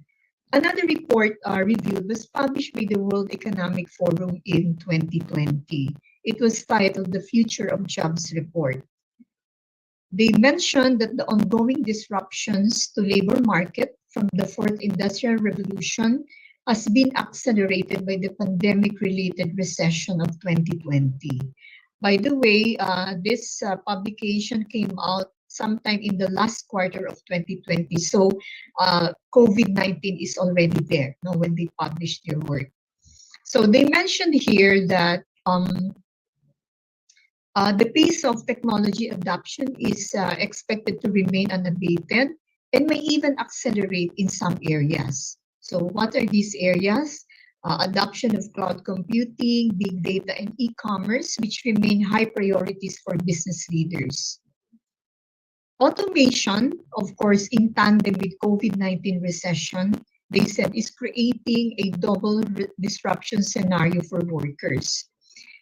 Another report reviewed was published by the World Economic Forum in 2020. It was titled The Future of Jobs Report. They mentioned that the ongoing disruptions to labor market from the fourth industrial revolution has been accelerated by the pandemic-related recession of 2020. By the way, this publication came out sometime in the last quarter of 2020. So COVID-19 is already there when they published their work. So they mentioned here that the pace of technology adoption is expected to remain unabated and may even accelerate in some areas. So what are these areas? adoption of cloud computing, big data, and e-commerce, which remain high priorities for business leaders. Automation, of course, in tandem with COVID-19 recession, they said is creating a double disruption scenario for workers.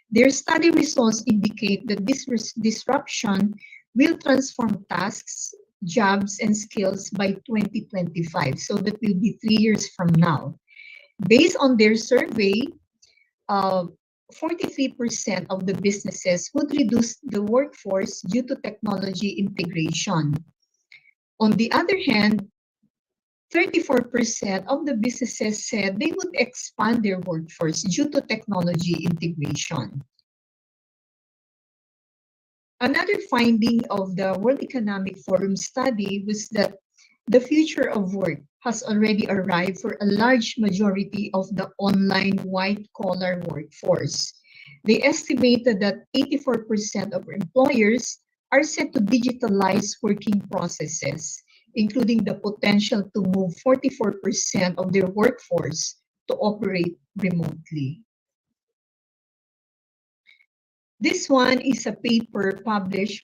Their study results indicate that this disruption will transform tasks, jobs, and skills by 2025. So that will be 3 years from now. Based on their survey, 43% of the businesses would reduce the workforce due to technology integration. On the other hand, 34% of the businesses said they would expand their workforce due to technology integration. Another finding of the World Economic Forum study was that the future of work has already arrived for a large majority of the online white-collar workforce. They estimated that 84% of employers are set to digitalize working processes, including the potential to move 44% of their workforce to operate remotely. This one is a paper published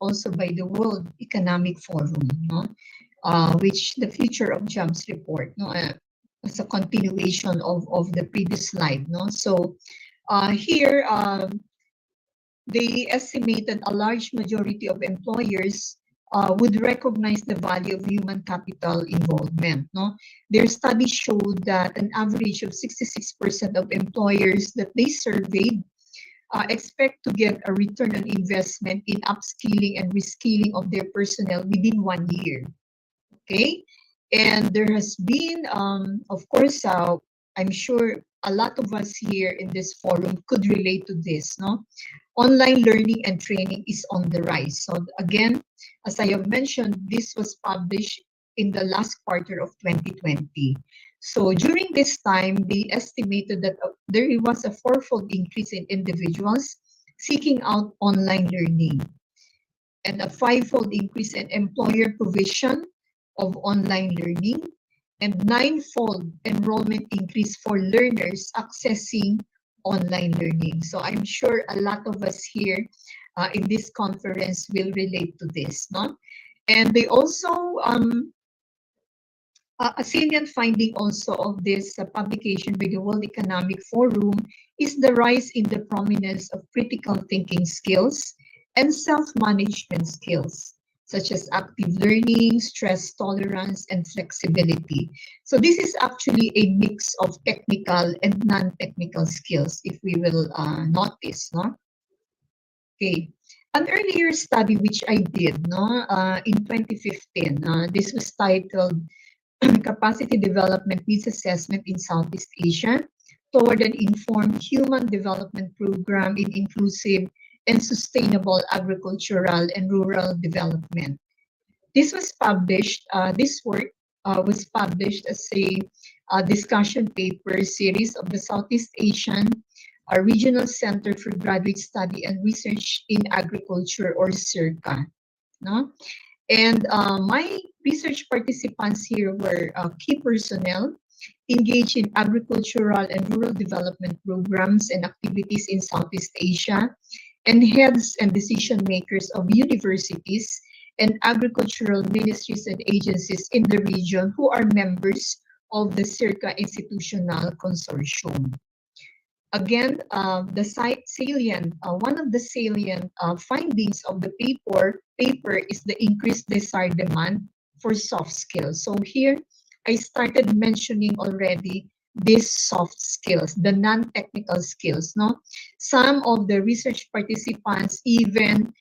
also by the World Economic Forum, no? Which the Future of Jobs report, no? As a continuation of the previous slide. No? So here, they estimated a large majority of employers would recognize the value of human capital involvement. No? Their study showed that an average of 66% of employers that they surveyed expect to get a return on investment in upskilling and reskilling of their personnel within 1 year. Okay, and there has been, of course, I'm sure a lot of us here in this forum could relate to this. No, online learning and training is on the rise. So again, as I have mentioned, this was published in the last quarter of 2020. So during this time, they estimated that there was a fourfold increase in individuals seeking out online learning and a fivefold increase in employer provision of online learning and ninefold enrollment increase for learners accessing online learning. So I'm sure a lot of us here in this conference will relate to this. No? And they also, a salient finding also of this publication by the World Economic Forum is the rise in the prominence of critical thinking skills and self-management skills, such as active learning, stress tolerance, and flexibility. So this is actually a mix of technical and non-technical skills, if we will notice. No? Okay. An earlier study which I did in 2015, this was titled Capacity Development Needs Assessment in Southeast Asia toward an Informed Human Development Program in Inclusive and Sustainable Agricultural and Rural Development. This was published, this work was published as a discussion paper series of the Southeast Asian Regional Center for Graduate Study and Research in Agriculture, or CIRCA. No? And my research participants here were key personnel engaged in agricultural and rural development programs and activities in Southeast Asia, and heads and decision makers of universities and agricultural ministries and agencies in the region who are members of the CIRCA Institutional Consortium. Again, one of the salient findings of the paper is the increased desired demand for soft skills. So here, I started mentioning already these soft skills, the non-technical skills. No, some of the research participants even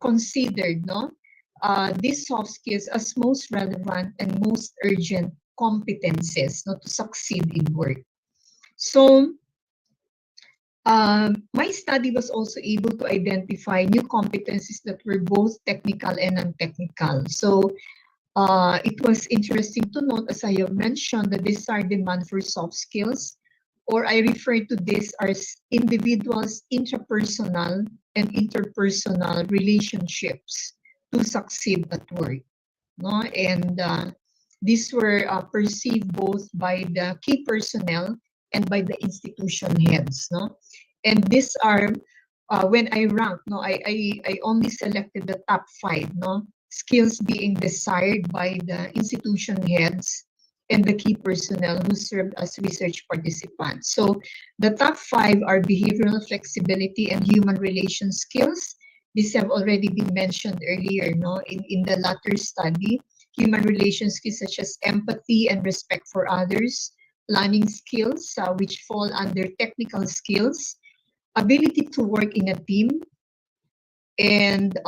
considered these soft skills as most relevant and most urgent competences to succeed in work. So my study was also able to identify new competencies that were both technical and non-technical. So it was interesting to note, as I have mentioned, the desired demand for soft skills, or I refer to this as individuals' intrapersonal and interpersonal relationships to succeed at work. No? And these were perceived both by the key personnel and by the institution heads, no? And these are when I rank, no, I only selected the top 5, no, skills being desired by the institution heads and the key personnel who served as research participants. So the top 5 are behavioral flexibility and human relation skills. These have already been mentioned earlier, no, in the latter study. Human relation skills such as empathy and respect for others, planning skills, which fall under technical skills, ability to work in a team, and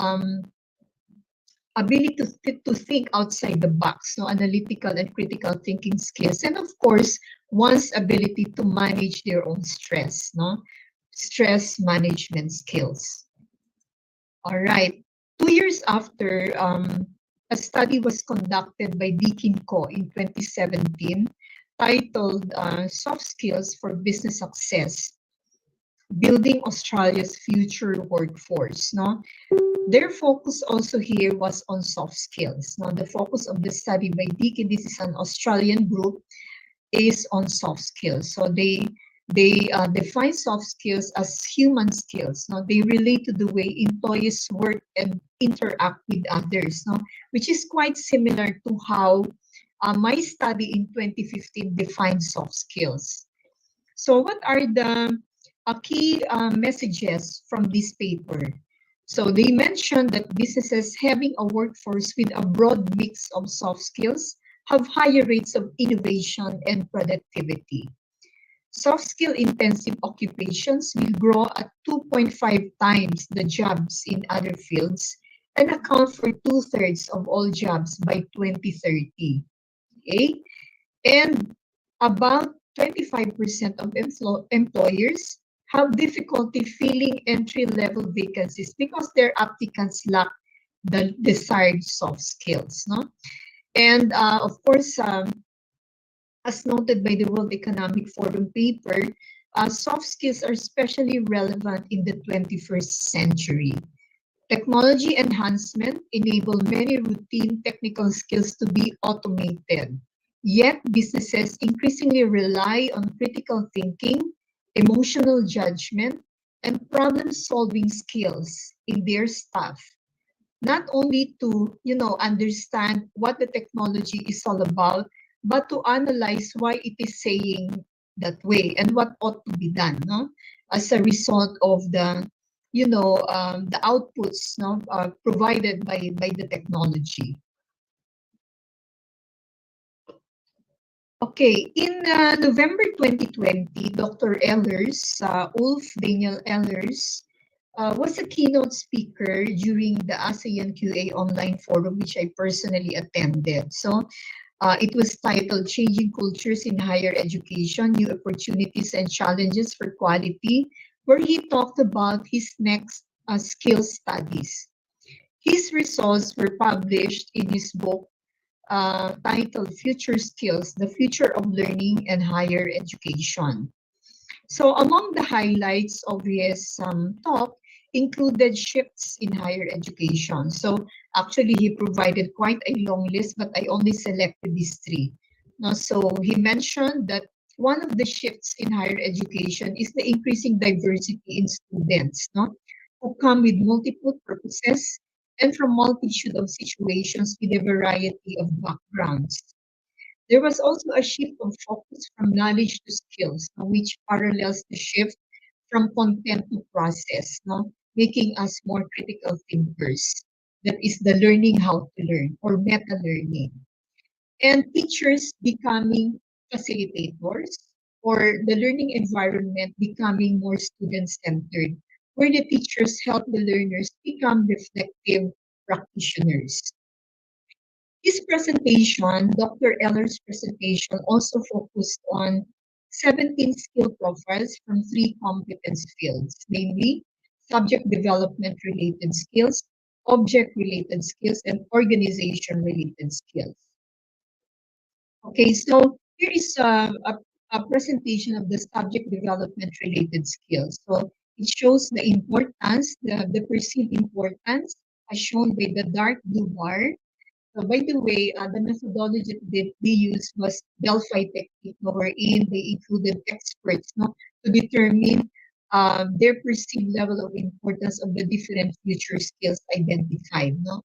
ability to think outside the box, so analytical and critical thinking skills, and of course, one's ability to manage their own stress, no, stress management skills. All right. 2 years after, a study was conducted by Deakin Co. in 2017 titled Soft Skills for Business Success, Building Australia's Future Workforce. No? Their focus also here was on soft skills. Now, the focus of the study by Deakin, this is an Australian group, is on soft skills. So they define soft skills as human skills. Now, they relate to the way employees work and interact with others, no? Which is quite similar to how my study in 2015 defined soft skills. So what are the key messages from this paper? So they mentioned that businesses having a workforce with a broad mix of soft skills have higher rates of innovation and productivity. Soft skill intensive occupations will grow at 2.5 times the jobs in other fields and account for 2/3 of all jobs by 2030. Okay? And about 25% of employers have difficulty filling entry-level vacancies because their applicants lack the desired soft skills. No? And of course, as noted by the World Economic Forum paper, soft skills are especially relevant in the 21st century. Technology enhancement enable many routine technical skills to be automated. Yet businesses increasingly rely on critical thinking, emotional judgment, and problem-solving skills in their staff. Not only to, understand what the technology is all about, but to analyze why it is saying that way and what ought to be done, no? As a result of the, the outputs, no, provided by the technology. Okay, in November 2020, Dr. Ehlers, Ulf Daniel Ehlers, was a keynote speaker during the ASEAN QA online forum, which I personally attended. So it was titled Changing Cultures in Higher Education, New Opportunities and Challenges for Quality, where he talked about his next skill studies. His results were published in his book titled Future Skills, The Future of Learning and Higher Education. So among the highlights of his talk included shifts in higher education. So actually he provided quite a long list, but I only selected these 3. Now, so he mentioned that one of the shifts in higher education is the increasing diversity in students, no? Who come with multiple purposes and from multitude of situations with a variety of backgrounds. There was also a shift of focus from knowledge to skills, which parallels the shift from content to process, no? Making us more critical thinkers. That is the learning how to learn or meta learning. And teachers becoming facilitators or the learning environment becoming more student centered, where the teachers help the learners become reflective practitioners. His presentation, Dr. Eller's presentation, also focused on 17 skill profiles from 3 competence fields, namely subject development related skills, object related skills, and organization related skills. Okay, so here is a presentation of the subject development related skills. So it shows the importance, the perceived importance as shown by the dark blue bar, So by the way, the methodology that they used was Delphi technique, wherein they included experts, no, to determine their perceived level of importance of the different future skills identified, no.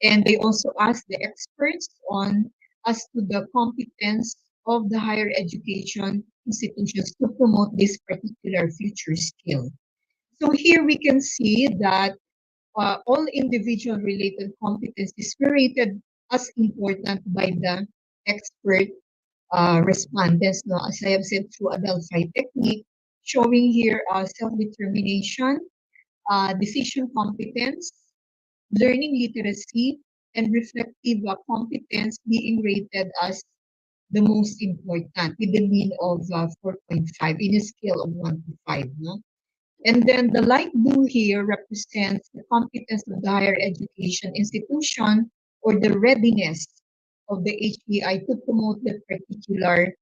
And they also asked the experts on as to the competence of the higher education institutions to promote this particular future skill. So here we can see that all individual related competencies were rated as important by the expert respondents. Now, as I have said, through a Delphi technique, showing here self-determination, decision competence, learning literacy, and reflective competence being rated as the most important with the mean of 4.5 in a scale of 1 to 5. No? And then the light blue here represents the competence of the higher education institution or the readiness of the HEI to promote the particular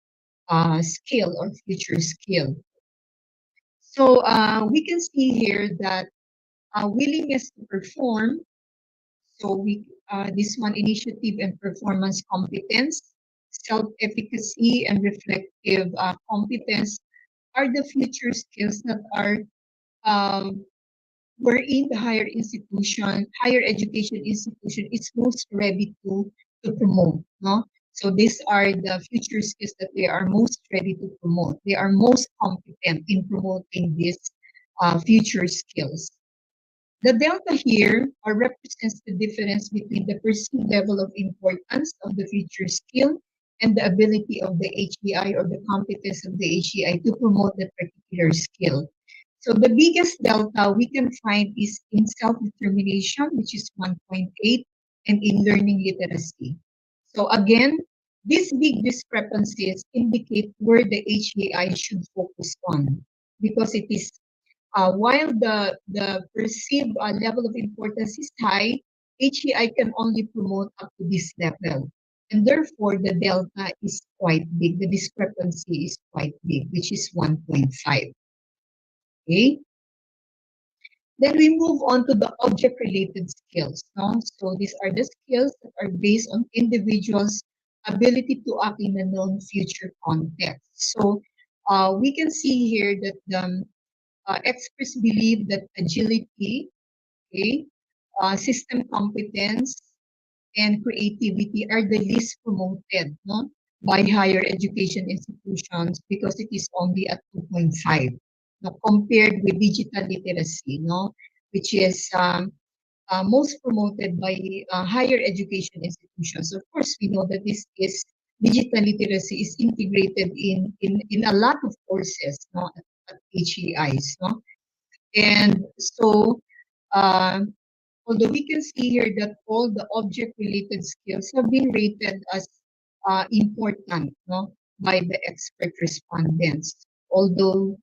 skill or future skill. So we can see here that willingness to perform. So this one, initiative and performance competence, self-efficacy and reflective competence are the future skills that are um, wherein the higher education institution is most ready to promote. No, so these are the future skills that they are most ready to promote. They are most competent in promoting these future skills. The delta here represents the difference between the perceived level of importance of the future skill and the ability of the HEI or the competence of the HEI to promote that particular skill. So the biggest delta we can find is in self-determination, which is 1.8, and in learning literacy. So again, these big discrepancies indicate where the HEI should focus on because it is while the perceived level of importance is high, HEI can only promote up to this level. And therefore, the delta is quite big. The discrepancy is quite big, which is 1.5. Okay. Then we move on to the object-related skills. No? So these are the skills that are based on individuals' ability to act in a known future context. So we can see here that the experts believe that agility, okay, system competence, and creativity are the least promoted, no, by higher education institutions because it is only at 2.5, no, compared with digital literacy, no, which is most promoted by higher education institutions. Of course, we know that this is digital literacy is integrated in a lot of courses, no, at HEIs, no, and so uh, although we can see here that all the object-related skills have been rated as important, no, by the expert respondents, although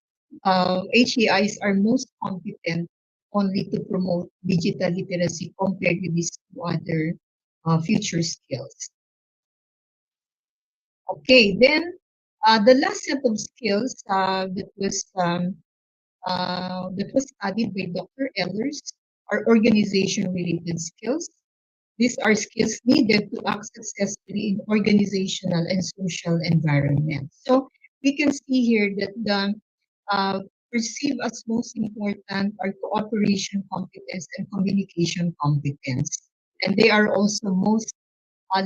HEIs are most competent only to promote digital literacy compared with these two other future skills. Okay, then the last set of skills that was studied by Dr. Ellers are organization-related skills. These are skills needed to act successfully in organizational and social environments. So we can see here that the perceived as most important are cooperation competence and communication competence. And they are also most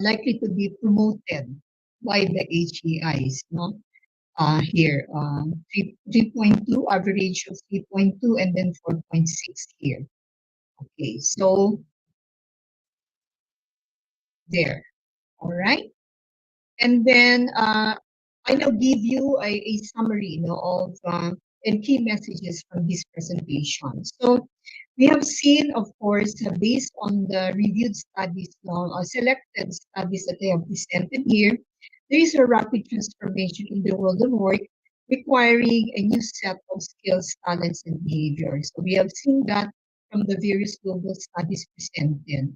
likely to be promoted by the HEIs. No? Here, 3.2, average of 3.2, and then 4.6 here. Okay, so there. All right. And then I now give you a summary, of and key messages from this presentation. So we have seen, of course, based on the reviewed studies, selected studies that I have presented here, there is a rapid transformation in the world of work requiring a new set of skills, talents, and behaviors. So we have seen that from the various global studies presented.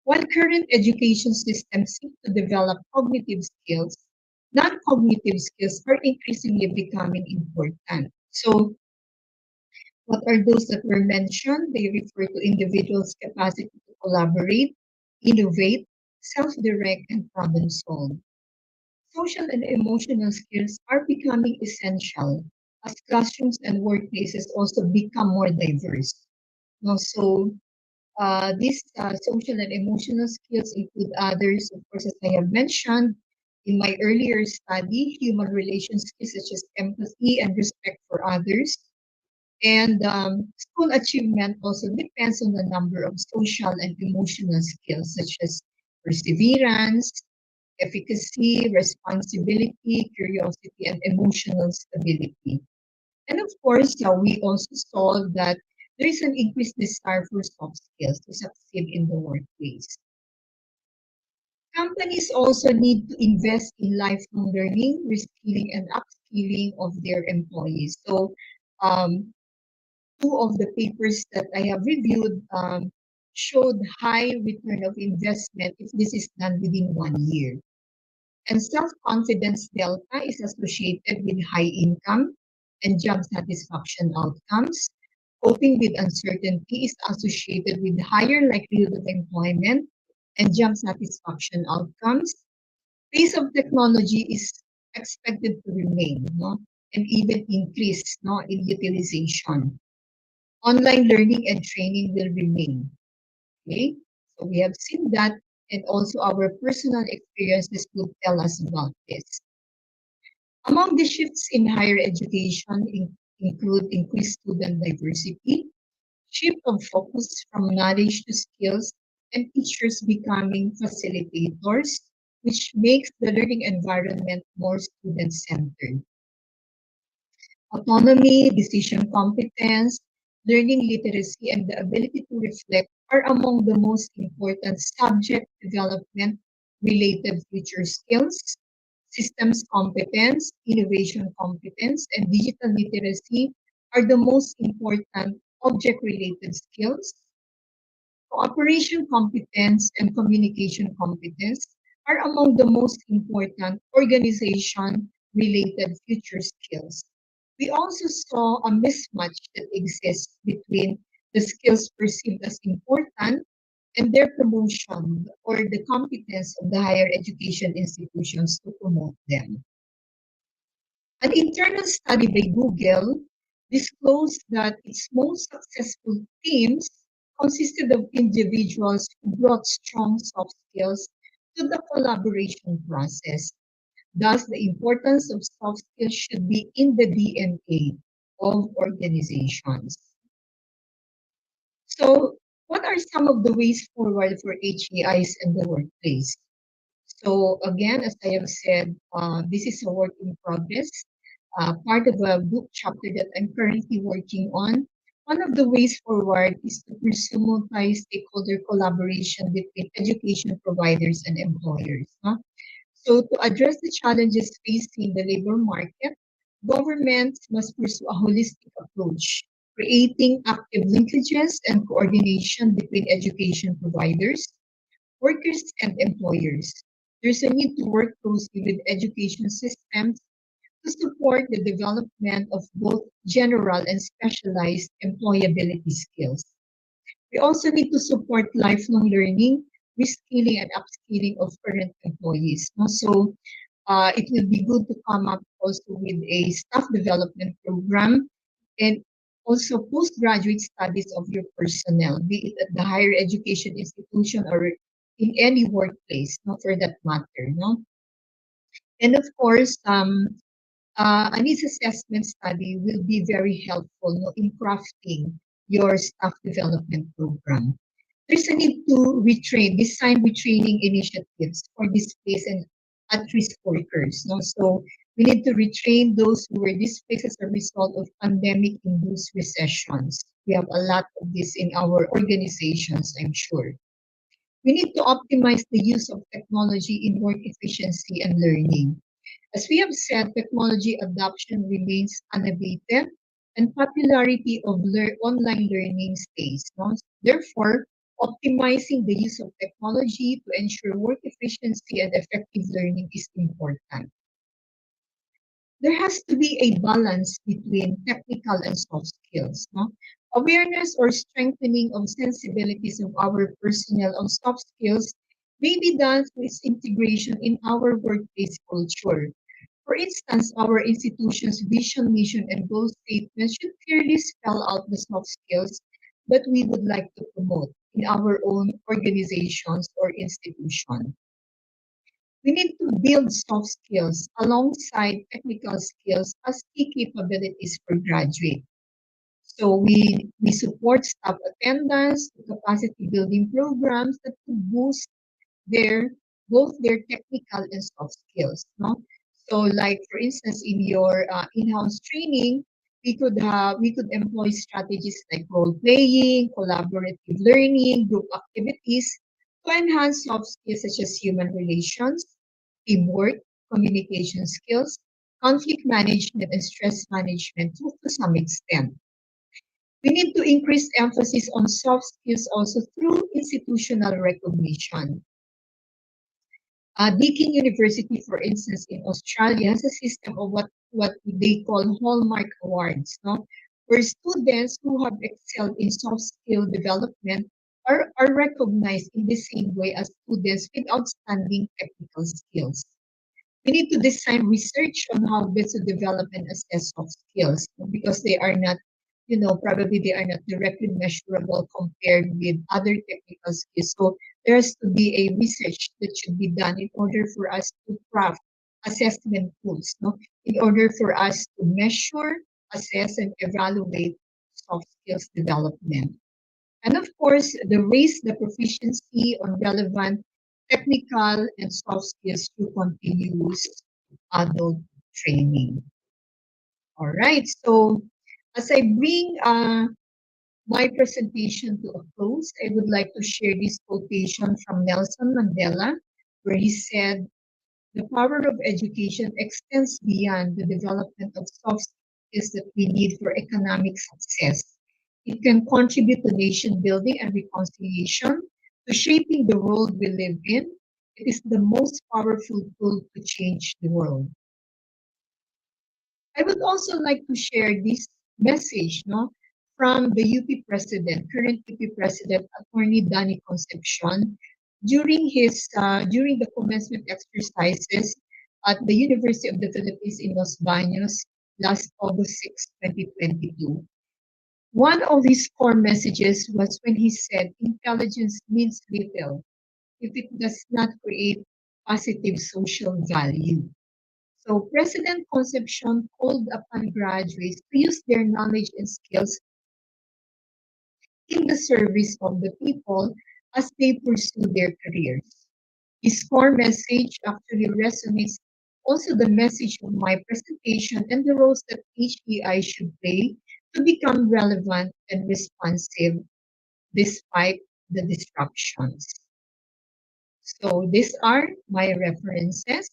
While current education systems seek to develop cognitive skills, non-cognitive skills are increasingly becoming important. So what are those that were mentioned? They refer to individuals' capacity to collaborate, innovate, self-direct, and problem solve. Social and emotional skills are becoming essential as classrooms and workplaces also become more diverse. So these social and emotional skills include others, of course, as I have mentioned in my earlier study, human relations skills such as empathy and respect for others. And school achievement also depends on the number of social and emotional skills such as perseverance, efficacy, responsibility, curiosity, and emotional stability. And of course, we also saw that there is an increased desire for soft skills to succeed in the workplace. Companies also need to invest in lifelong learning, reskilling, and upskilling of their employees. So, um, two of the papers that I have reviewed showed high return of investment if this is done within 1 year. And self-confidence delta is associated with high income and job satisfaction outcomes. Coping with uncertainty is associated with higher likelihood of employment and job satisfaction outcomes. Pace of technology is expected to remain, no, and even increase, no, in utilization. Online learning and training will remain. Okay, so we have seen that, and also our personal experiences will tell us about this. Among the shifts in higher education include increased student diversity, shift of focus from knowledge to skills, and teachers becoming facilitators, which makes the learning environment more student-centered. Autonomy, decision competence, learning literacy, and the ability to reflect are among the most important subject development related future skills. Systems competence, innovation competence, and digital literacy are the most important object related skills. Cooperation competence and communication competence are among the most important organization related future skills. We also saw a mismatch that exists between the skills perceived as important and their promotion or the competence of the higher education institutions to promote them. An internal study by Google disclosed that its most successful teams consisted of individuals who brought strong soft skills to the collaboration process. Thus, the importance of soft skills should be in the DNA of organizations. So, what are some of the ways forward for HAIs in the workplace? So again, as I have said, this is a work in progress, part of a book chapter that I'm currently working on. One of the ways forward is to pursue multi-stakeholder collaboration between education providers and employers. So to address the challenges facing the labor market, governments must pursue a holistic approach, creating active linkages and coordination between education providers, workers, and employers. There's a need to work closely with education systems to support the development of both general and specialized employability skills. We also need to support lifelong learning, reskilling, and upskilling of current employees. Also, it will be good to come up also with a staff development program and also postgraduate studies of your personnel, be it at the higher education institution or in any workplace, no, for that matter, no. And of course, a needs assessment study will be very helpful, no, in crafting your staff development program. There's a need to design retraining initiatives for displaced and at-risk workers. No? So we need to retrain those who were displaced as a result of pandemic-induced recessions. We have a lot of this in our organizations, I'm sure. We need to optimize the use of technology in work efficiency and learning. As we have said, technology adoption remains unabated and popularity of online learning stays. No? Therefore, optimizing the use of technology to ensure work efficiency and effective learning is important. There has to be a balance between technical and soft skills. No? Awareness or strengthening of sensibilities of our personnel on soft skills may be done through its integration in our workplace culture. For instance, our institution's vision, mission, and goal statements should clearly spell out the soft skills that we would like to promote in our own organizations or institution. We need to build soft skills alongside technical skills as key capabilities for graduates. So we support staff attendance, capacity building programs that could boost their both their technical and soft skills. No, so like for instance, in your in-house training, we could employ strategies like role playing, collaborative learning, group activities to enhance soft skills such as human relations, teamwork, communication skills, conflict management, and stress management to some extent. We need to increase emphasis on soft skills also through institutional recognition. Deakin University, for instance, in Australia, has a system of what they call hallmark awards, no? Where students who have excelled in soft skill development are recognized in the same way as students with outstanding technical skills. We need to design research on how best to develop and assess soft skills because they are not, probably they are not directly measurable compared with other technical skills. So there has to be a research that should be done in order for us to craft assessment tools, no? In order for us to measure, assess, and evaluate soft skills development. And of course, raise the proficiency on relevant technical and soft skills through continuous adult training. All right, so as I bring my presentation to a close, I would like to share this quotation from Nelson Mandela, where he said, "The power of education extends beyond the development of soft skills that we need for economic success. It can contribute to nation building and reconciliation, to shaping the world we live in. It is the most powerful tool to change the world." I would also like to share this message, no, from the UP president, current UP president, Attorney Danny Concepcion, during the commencement exercises at the University of the Philippines in Los Baños last August 6, 2022. One of his core messages was when he said, "Intelligence means little if it does not create positive social value." So President Concepcion called upon graduates to use their knowledge and skills in the service of the people as they pursue their careers. His core message actually resonates also the message of my presentation and the roles that HEI should play to become relevant and responsive despite the disruptions. So these are my references.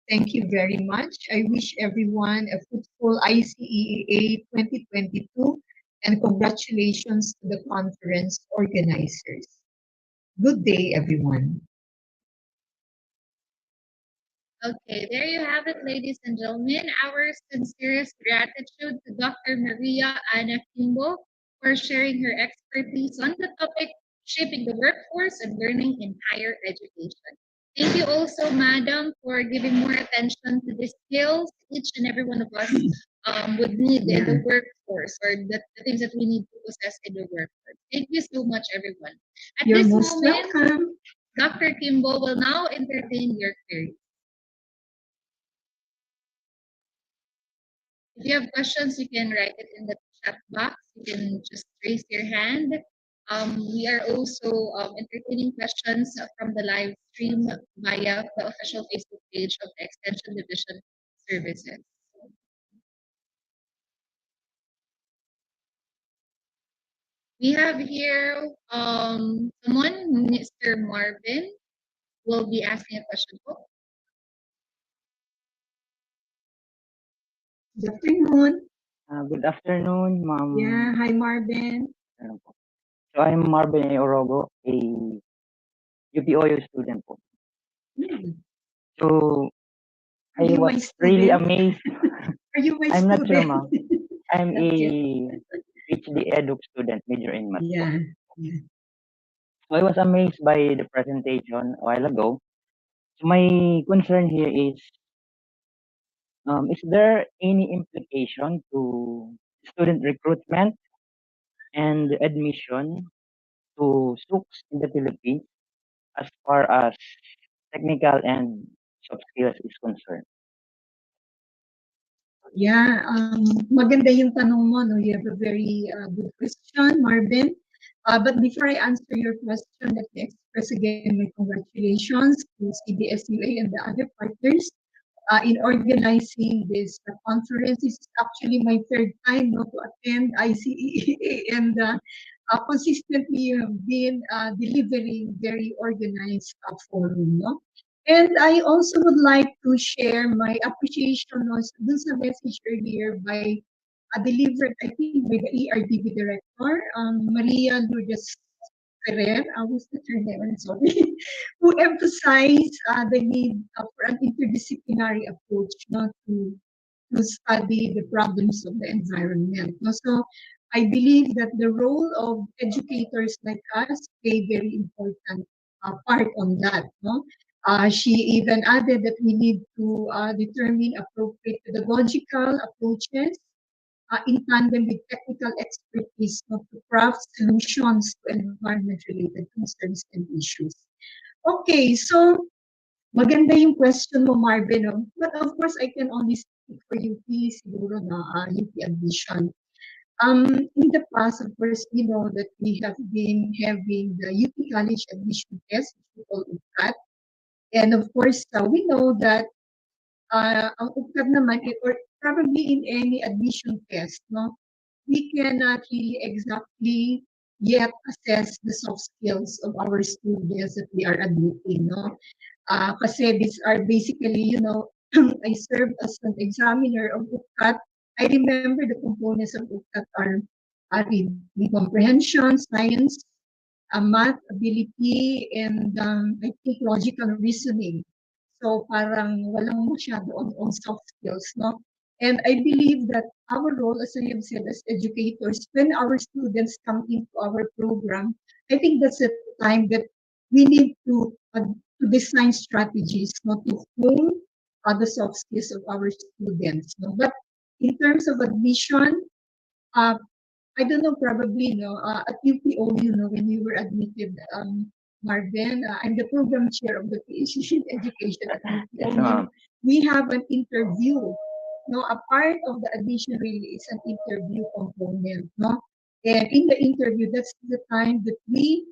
Thank you very much. I wish everyone a fruitful ICEA 2022 and congratulations to the conference organizers. Good day, everyone. Okay, there you have it, ladies and gentlemen. Our sincerest gratitude to Dr. Maria Ana Kimbo for sharing her expertise on the topic shaping the workforce and learning in higher education. Thank you also, Madam, for giving more attention to the skills each and every one of us would need in the workforce or the things that we need to possess in the workforce. Thank you so much, everyone. At You're this most moment, welcome. Dr. Kimbo will now entertain your queries. If you have questions, you can write it in the chat box. You can just raise your hand. We are also entertaining questions from the live stream via the official Facebook page of the Extension Division Services. We have here someone, Mr. Marvin, will be asking a question. Good afternoon. Good afternoon, ma'am. Yeah, hi Marvin. Ano po. So I'm Marvin A. Orogo, a UPOU student po. Hmm. So Are I you my was really student? amazed. Are you my I'm not sure, student? ma'am. I'm a Okay. PhD Edu student, major in math po. Yeah, yeah. So I was amazed by the presentation a while ago. So my concern here is there any implication to student recruitment and admission to SUCs in the Philippines as far as technical and soft skills is concerned? Yeah, maganda yung tanong mo, no? You have a very good question, Marvin. But before I answer your question, let me express again my congratulations to CBSUA and the other partners in organizing this conference. This is actually my third time, no, to attend ICEA, and consistently you have been delivering very organized forum, no? And I also would like to share my appreciation also dun sa message earlier by delivered, I think, by the ERDB director, Maria Lourdes Ferrer, who's the her name? I'm sorry, who emphasized the need for an interdisciplinary approach, not to study the problems of the environment. No? So I believe that the role of educators like us play very important part on that. No? She even added that we need to determine appropriate pedagogical approaches in tandem with technical expertise to craft solutions to environment-related concerns and issues. Okay, so maganda yung question mo, Marvin. No? But of course, I can only speak for UP, siguro na UP admission. In the past, of course, we know that we have been having the UP College admission test, which we call UCAT. And of course, we know that ang UCAT naman, or probably in any admission test, no, we cannot really exactly yet assess the soft skills of our students that we are admitting, no? Kasi these are basically, I served as an examiner of UCAT. I remember the components of UCAT are reading comprehension, science, math ability, and I think logical reasoning. So parang walang masyado on soft skills, no? And I believe that our role, as I have said, as educators, when our students come into our program, I think that's the time that we need to design strategies, not to hone the soft skills of our students. No? But in terms of admission, uh, I don't know, probably, at UPOU, when we were admitted, Marvin, I'm the program chair of the PhD in education at Yes, UPOU. ma'am. We have an interview. No, a part of the admission really is an interview component. No, and in the interview, that's the time that we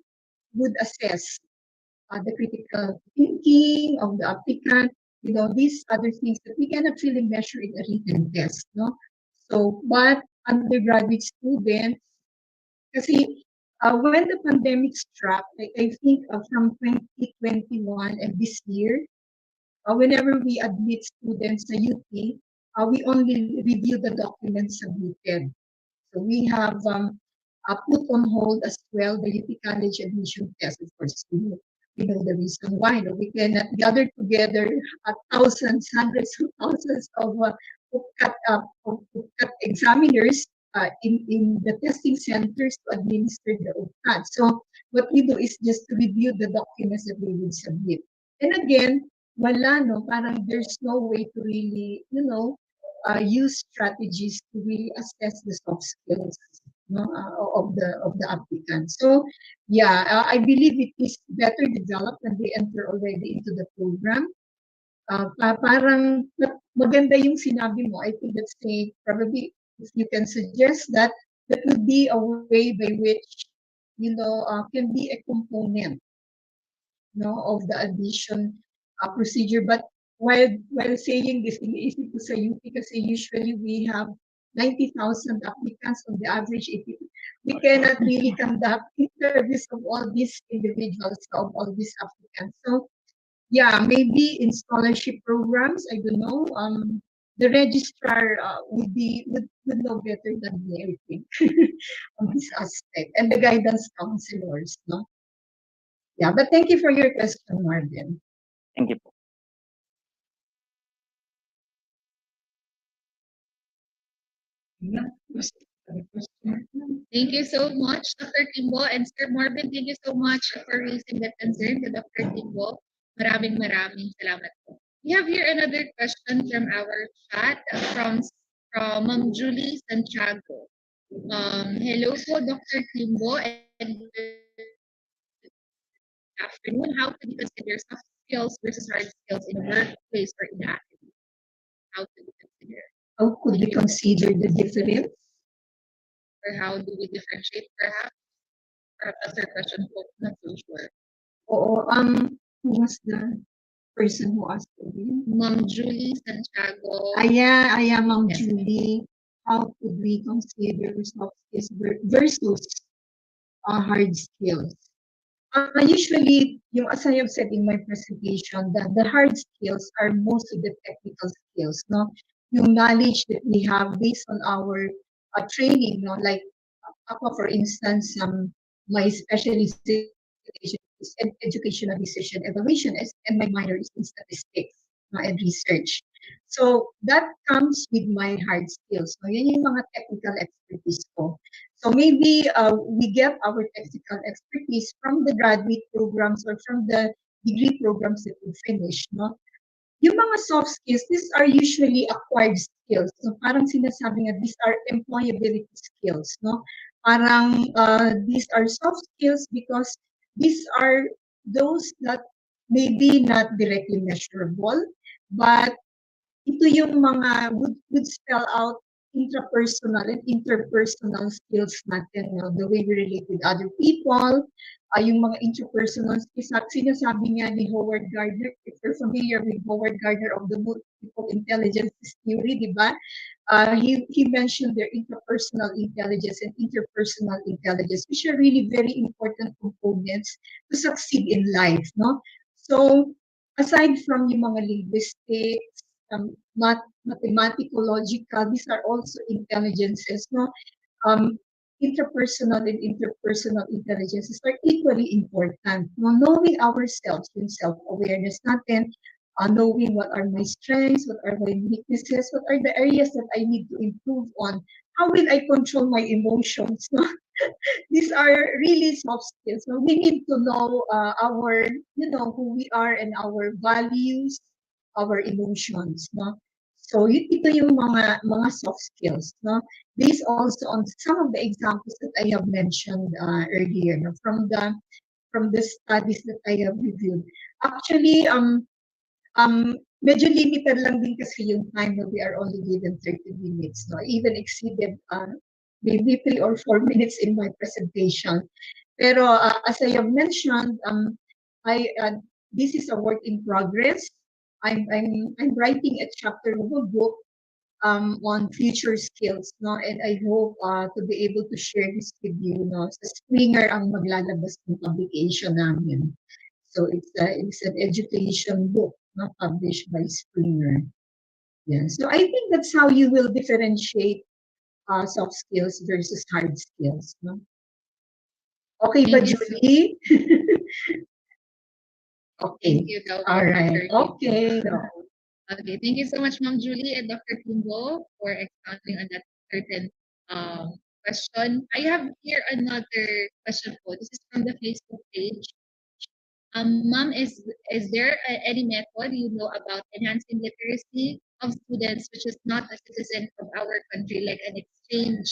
would assess the critical thinking of the applicant, these other things that we cannot really measure in a written test, no? So, but undergraduate students, kasi when the pandemic struck, I think from 2021 and this year, whenever we admit students sa UP, we only review the documents submitted. So we have put on hold as well the UP College admission test. Of course, we know the reason why. No? We cannot gather together thousands, hundreds of thousands of UPCAT examiners in the testing centers to administer the UPCAT. So what we do is just to review the documents that we will submit. And again, wala, no? Parang there's no way to really, use strategies to really assess the soft skills, of the applicant. So yeah, I believe it is better developed when they enter already into the program. Parang maganda yung sinabi mo. I think that's probably if you can suggest that would be a way by which can be a component of the admission procedure. But while saying this, iniisip ko sa UP kasi usually we have 90,000 applicants on the average. We cannot really conduct interviews of all these individuals, of all these applicants. So yeah, maybe in scholarship programs, I don't know. The registrar would know better than me, I think, on this aspect, and the guidance counselors, no? Yeah, but thank you for your question, Marvin. Thank you po. Thank you so much, Dr. Kimbo. And Sir Morbin, thank you so much for raising that concern to Dr. Kimbo. Maraming salamat po. We have here another question from our chat from Ma'am Julie Santiago. Hello po, Dr. Kimbo, and good afternoon. How to consider soft skills versus hard skills in a workplace or in the academy? How to consider? How could we consider the difference? Or how do we differentiate perhaps? Perhaps that's your question po, not so sure. Oo, who was the person who asked again? Ma'am Julie Santiago. Aya, Ma'am Yes. Julie. How could we consider soft skills versus hard skills? Usually, as I have said in my presentation, that the hard skills are most of the technical skills, no? Yung knowledge that we have based on our training, no? Like ako, for instance, my specialization is educational decision evaluation, and my minor is in statistics and research. So that comes with my hard skills. So yan yung mga technical expertise ko. So maybe we get our technical expertise from the graduate programs or from the degree programs that we finish, no? Yung mga soft skills, these are usually acquired skills. So parang sinasabi nga, these are employability skills, no? Parang these are soft skills because these are those that maybe not directly measurable, but ito yung mga would spell out intrapersonal and interpersonal skills natin, no? The way we relate with other people, yung mga interpersonal skills, sinasabi nga ni Howard Gardner, if you're familiar with Howard Gardner of the multiple intelligences theory, di ba? He mentioned their interpersonal intelligence and interpersonal intelligence, which are really very important components to succeed in life, no? So, aside from yung mga linguistics, mathematical, logical, these are also intelligences, no? Interpersonal and interpersonal intelligences are equally important. No? Knowing ourselves, yung self-awareness natin, knowing what are my strengths, what are my weaknesses, what are the areas that I need to improve on, how will I control my emotions, no? These are really soft skills. So we need to know our, who we are and our values, our emotions, no? So ito yung mga soft skills, no? Based also on some of the examples that I have mentioned earlier, no? From the studies that I have reviewed. Actually, medyo limited lang din kasi yung time na we are only given 30 minutes, no? I even exceeded maybe 3 or 4 minutes in my presentation. Pero as I have mentioned, this is a work in progress. I'm writing a chapter of a book on future skills, no? And I hope to be able to share this with you, no? Sa Springer ang maglalabas ng publication namin. So it's an education book, not published by Springer. Yeah. So I think that's how you will differentiate soft skills versus hard skills, no? Okay, but Julie? Okay. Thank you, Dr. All right. Okay. Okay, thank you so much, Ma'am Julie and Dr. Kimbo, for expounding on that certain question. I have here another question po. This is from the Facebook page. Ma'am, is there any method you know about enhancing literacy of students which is not a citizen of our country, like an exchange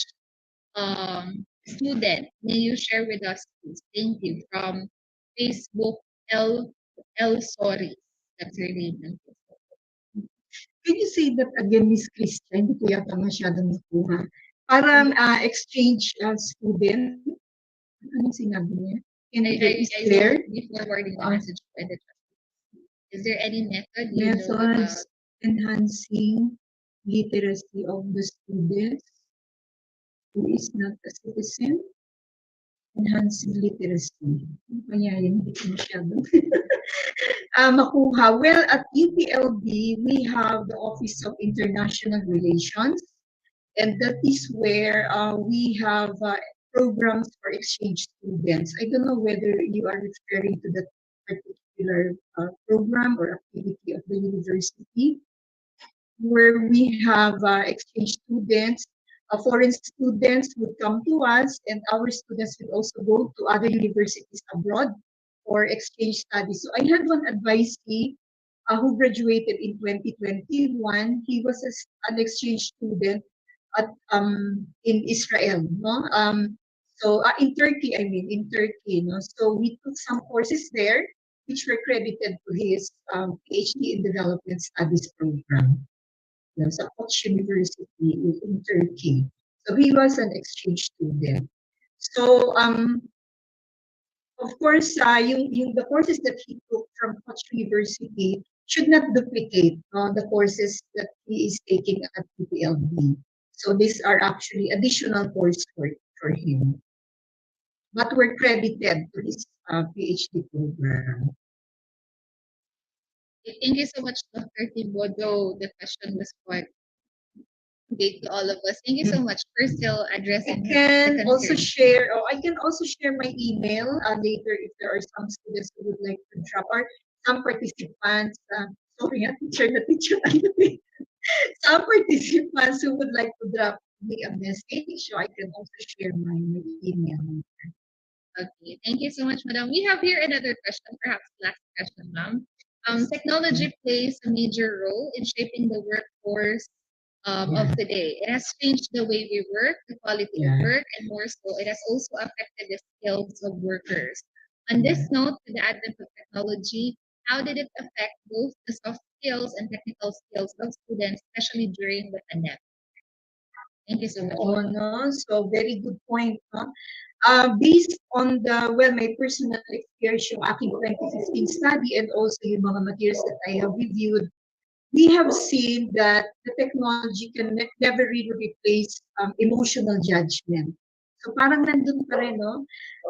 student? May you share with us, please? Thank you. From Facebook, L Sorry. That's your name. Can you say that again, Miss Christian? Hindi ko yata masyadong nakuha. Parang exchange student. Anong sinabi niya? I will be forwarding the message by the trustee. Is there any method you know about enhancing literacy of the students who is not a citizen? Enhancing literacy. Ano kaya yun? Hindi ko masyado makuha. Well, at UPLB, we have the Office of International Relations, and that is where we have programs for exchange students. I don't know whether you are referring to that particular program or activity of the university, where we have exchange students Foreign students would come to us, and our students would also go to other universities abroad for exchange studies. So I had one advisee who graduated in 2021. He was an exchange student at in Israel, no? In Turkey, I mean, in Turkey, no? So we took some courses there, which were credited to his PhD in Development Studies program. Sa Koç University in Turkey. So he was an exchange student. So of course, the courses that he took from Koç University should not duplicate the courses that he is taking at PPLB. So these are actually additional course for him, but were credited to his PhD program. Thank you so much, Dr. Timbo, though the question was quite big to all of us. Thank you so much for still addressing I can the also concerns. share my email later if there are some students who would like to drop or some participants. Sorry, the teacher. Some participants who would like to drop me a message, so I can also share my email. Okay, thank you so much, Madam. We have here another question, perhaps last question, ma'am. Technology plays a major role in shaping the workforce of today. It has changed the way we work, the quality of work, and more so, it has also affected the skills of workers. On this note, with the advent of technology, how did it affect both the soft skills and technical skills of students, especially during the pandemic? Thank you so much. Oh, no. So very good point. No? Based on my personal experience yung aking 2015 study and also yung mga materials that I have reviewed, we have seen that the technology can never really replace emotional judgment. So parang nandun pa rin, no?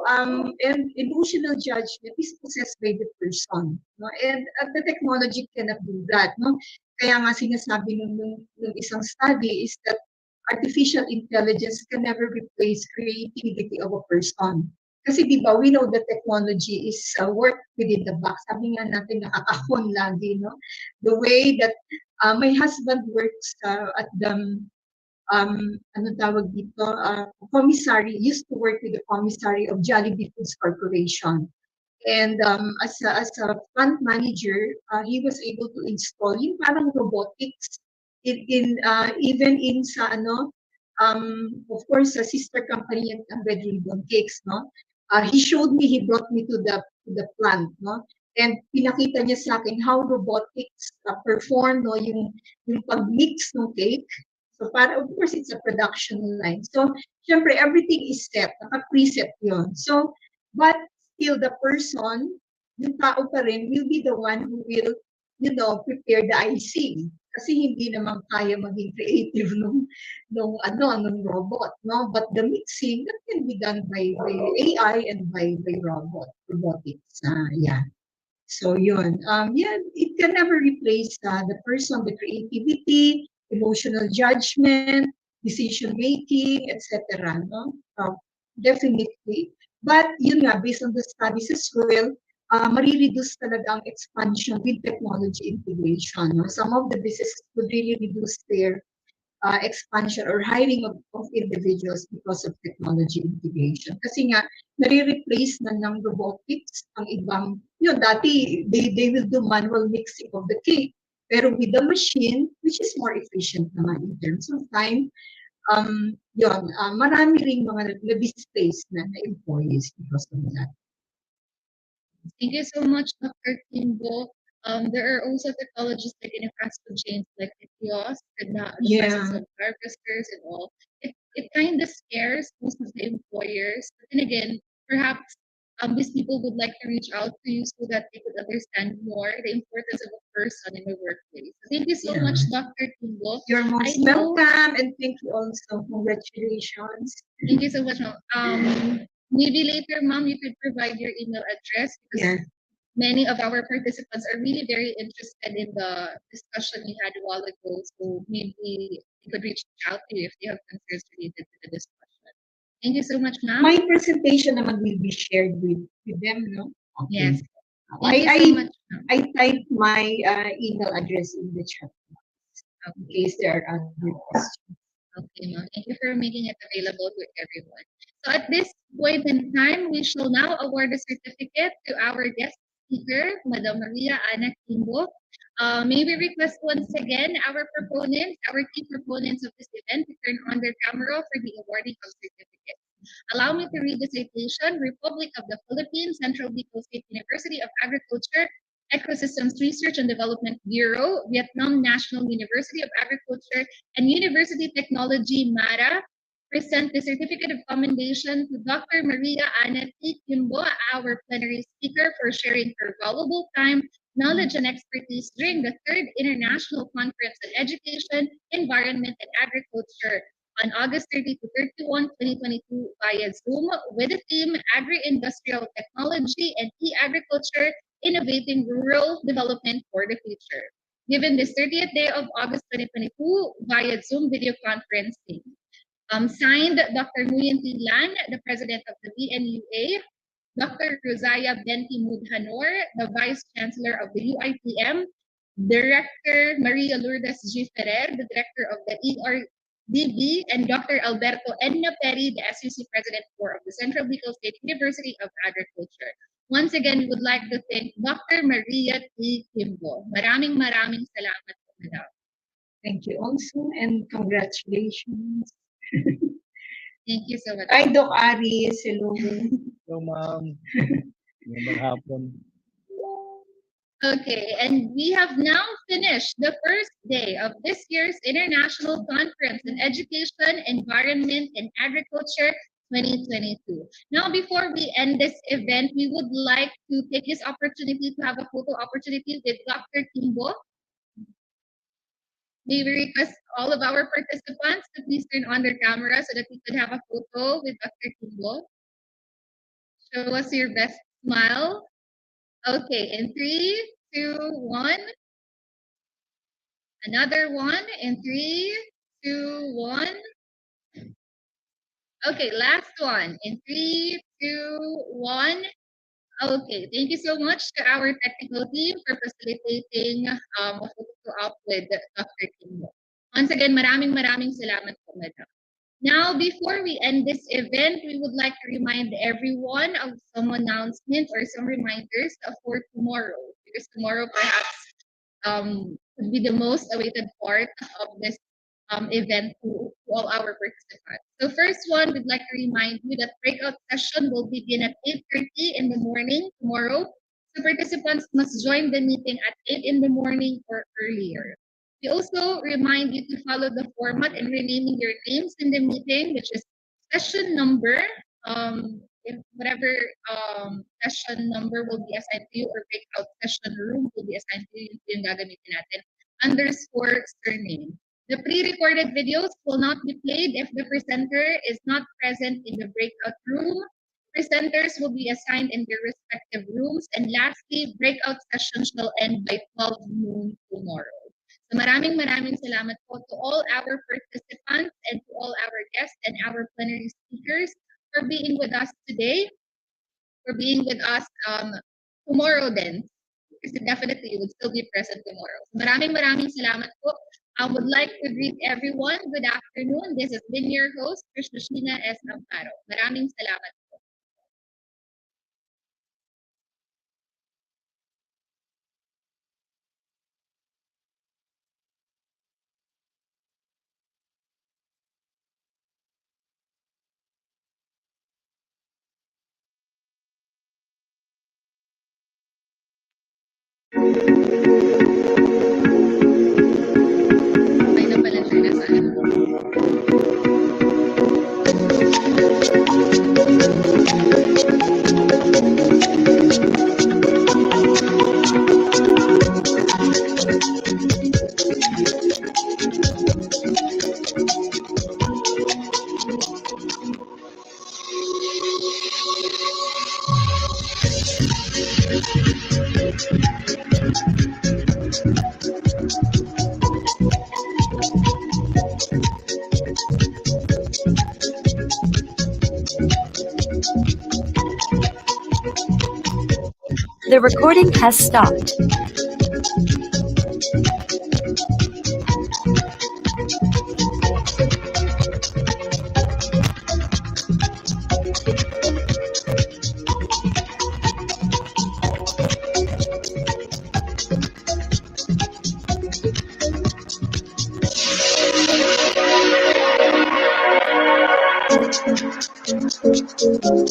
And emotional judgment is possessed by the person. No? And the technology cannot do that. No? Kaya nga sinasabi nung isang study is that artificial intelligence can never replace creativity of a person. Kasi di ba, we know that technology is work within the box. Sabi nga natin nakakahon lagi, no? The way that my husband works at the ano tawag dito, commissary, used to work with the commissary of Jollibee Foods Corporation. And as a plant manager, he was able to install yung parang robotics in even in sa of course sa sister company ng Red Ribbon Cakes, no? He showed me, he brought me to the plant, no? And pinakita niya sa akin how robotics perform, no, yung pag-mix ng cake. So para, of course, it's a production line. So, syempre, everything is set, naka-preset yun. So, but still the person, yung tao pa rin, will be the one who will, prepare the icing. Kasi hindi naman kaya maging creative nung robot, no? But the mixing, that can be done by AI and by robotics. Yeah. So yun, it can never replace the person, the creativity, emotional judgment, decision making, etc. No, definitely. But yun nga, based on the studies as well, marireduce talaga ang expansion with technology integration. No? Some of the businesses would really reduce their expansion or hiring of individuals because of technology integration. Kasi nga, nare-replace na ng robotics ang ibang, dati they will do manual mixing of the cake. Pero with the machine, which is more efficient naman in terms of time, marami ring mga na-displace na employees because of that. Thank you so much, Dr. Kimbo. There are also technologies like in a fast food chains like the kiosk and the presence of harvesters and all. It kind of scares most of the employers. But then again, perhaps these people would like to reach out to you so that they could understand more the importance of a person in the workplace. So thank you so much, Dr. Kimbo. You're most welcome, and thank you also. Congratulations. Thank you so much, Ma'am. Maybe later, Ma'am, you could provide your email address because many of our participants are really very interested in the discussion we had a while ago. So maybe you could reach out to you if you have concerns related to the discussion. Thank you so much, ma'am. My presentation naman will be shared with them, no? Yes. Okay. Thank you so much, ma'am. I typed my email address in the chat box in case there are other questions. Okay, ma'am. Thank you for making it available to everyone. So at this point in time, we shall now award a certificate to our guest speaker, Madam Maria Ana Kimbo. May we request once again our proponents, our key proponents of this event to turn on their camera for the awarding of certificates. Allow me to read the citation. Republic of the Philippines, Central Bicol State University of Agriculture, Ecosystems Research and Development Bureau, Vietnam National University of Agriculture, and University Technology MARA present the Certificate of Commendation to Dr. Maria Ana T. Kimbo, our plenary speaker, for sharing her valuable time, knowledge, and expertise during the 3rd International Conference on Education, Environment, and Agriculture on August 30 to 31, 2022 via Zoom with the theme Agri-Industrial Technology and E-Agriculture, Innovating Rural Development for the Future. Given this 30th day of August 2022 via Zoom video conferencing. Signed, Dr. Nguyen Thi Lan, the President of the BNUA, Dr. Rosaya Benti Mudhanor, the Vice Chancellor of the UITM, Director Maria Lourdes G. Ferrer, the Director of the ERDB, and Dr. Alberto Enna Peri, the SUC President of the Central Bicol State University of Agriculture. Once again, we would like to thank Dr. Maria T. Kimbo. Maraming salamat po, madam. Thank you also, and congratulations. Thank you so much. Ay, Doc Aris, hello. Hello, ma'am. Magandang hapon. Okay, and we have now finished the first day of this year's International Conference on Education, Environment, and Agriculture 2022. Now, before we end this event, we would like to take this opportunity to have a photo opportunity with Dr. Kimbo. May we request all of our participants to please turn on their camera so that we could have a photo with Dr. Kimbo. Show us your best smile. Okay, in 3, 2, 1. Another one in 3, 2, 1. Okay, last one in 3, 2, 1. Okay, thank you so much to our technical team for facilitating a photo op with Dr. Kimbo. Once again, maraming salamat po, madam. Now, before we end this event, we would like to remind everyone of some announcements or some reminders for tomorrow, because tomorrow perhaps would be the most awaited part of this event to all our participants. So first one, we'd like to remind you that breakout session will begin at 8:30 in the morning tomorrow. So participants must join the meeting at 8 in the morning or earlier. We also remind you to follow the format in renaming your names in the meeting, which is session number, if whatever session number will be assigned to you or breakout session room will be assigned to you, yung gagamitin natin, _ surname. The pre-recorded videos will not be played if the presenter is not present in the breakout room. Presenters will be assigned in their respective rooms. And lastly, breakout sessions will end by 12 noon tomorrow. So maraming salamat po to all our participants and to all our guests and our plenary speakers for being with us today, for being with us tomorrow then. Because definitely you would still be present tomorrow. So maraming salamat po. I would like to greet everyone. Good afternoon. This has been your host, Krishna S. Amparo. Maraming salamat po. May na pala siya nasa The recording has stopped.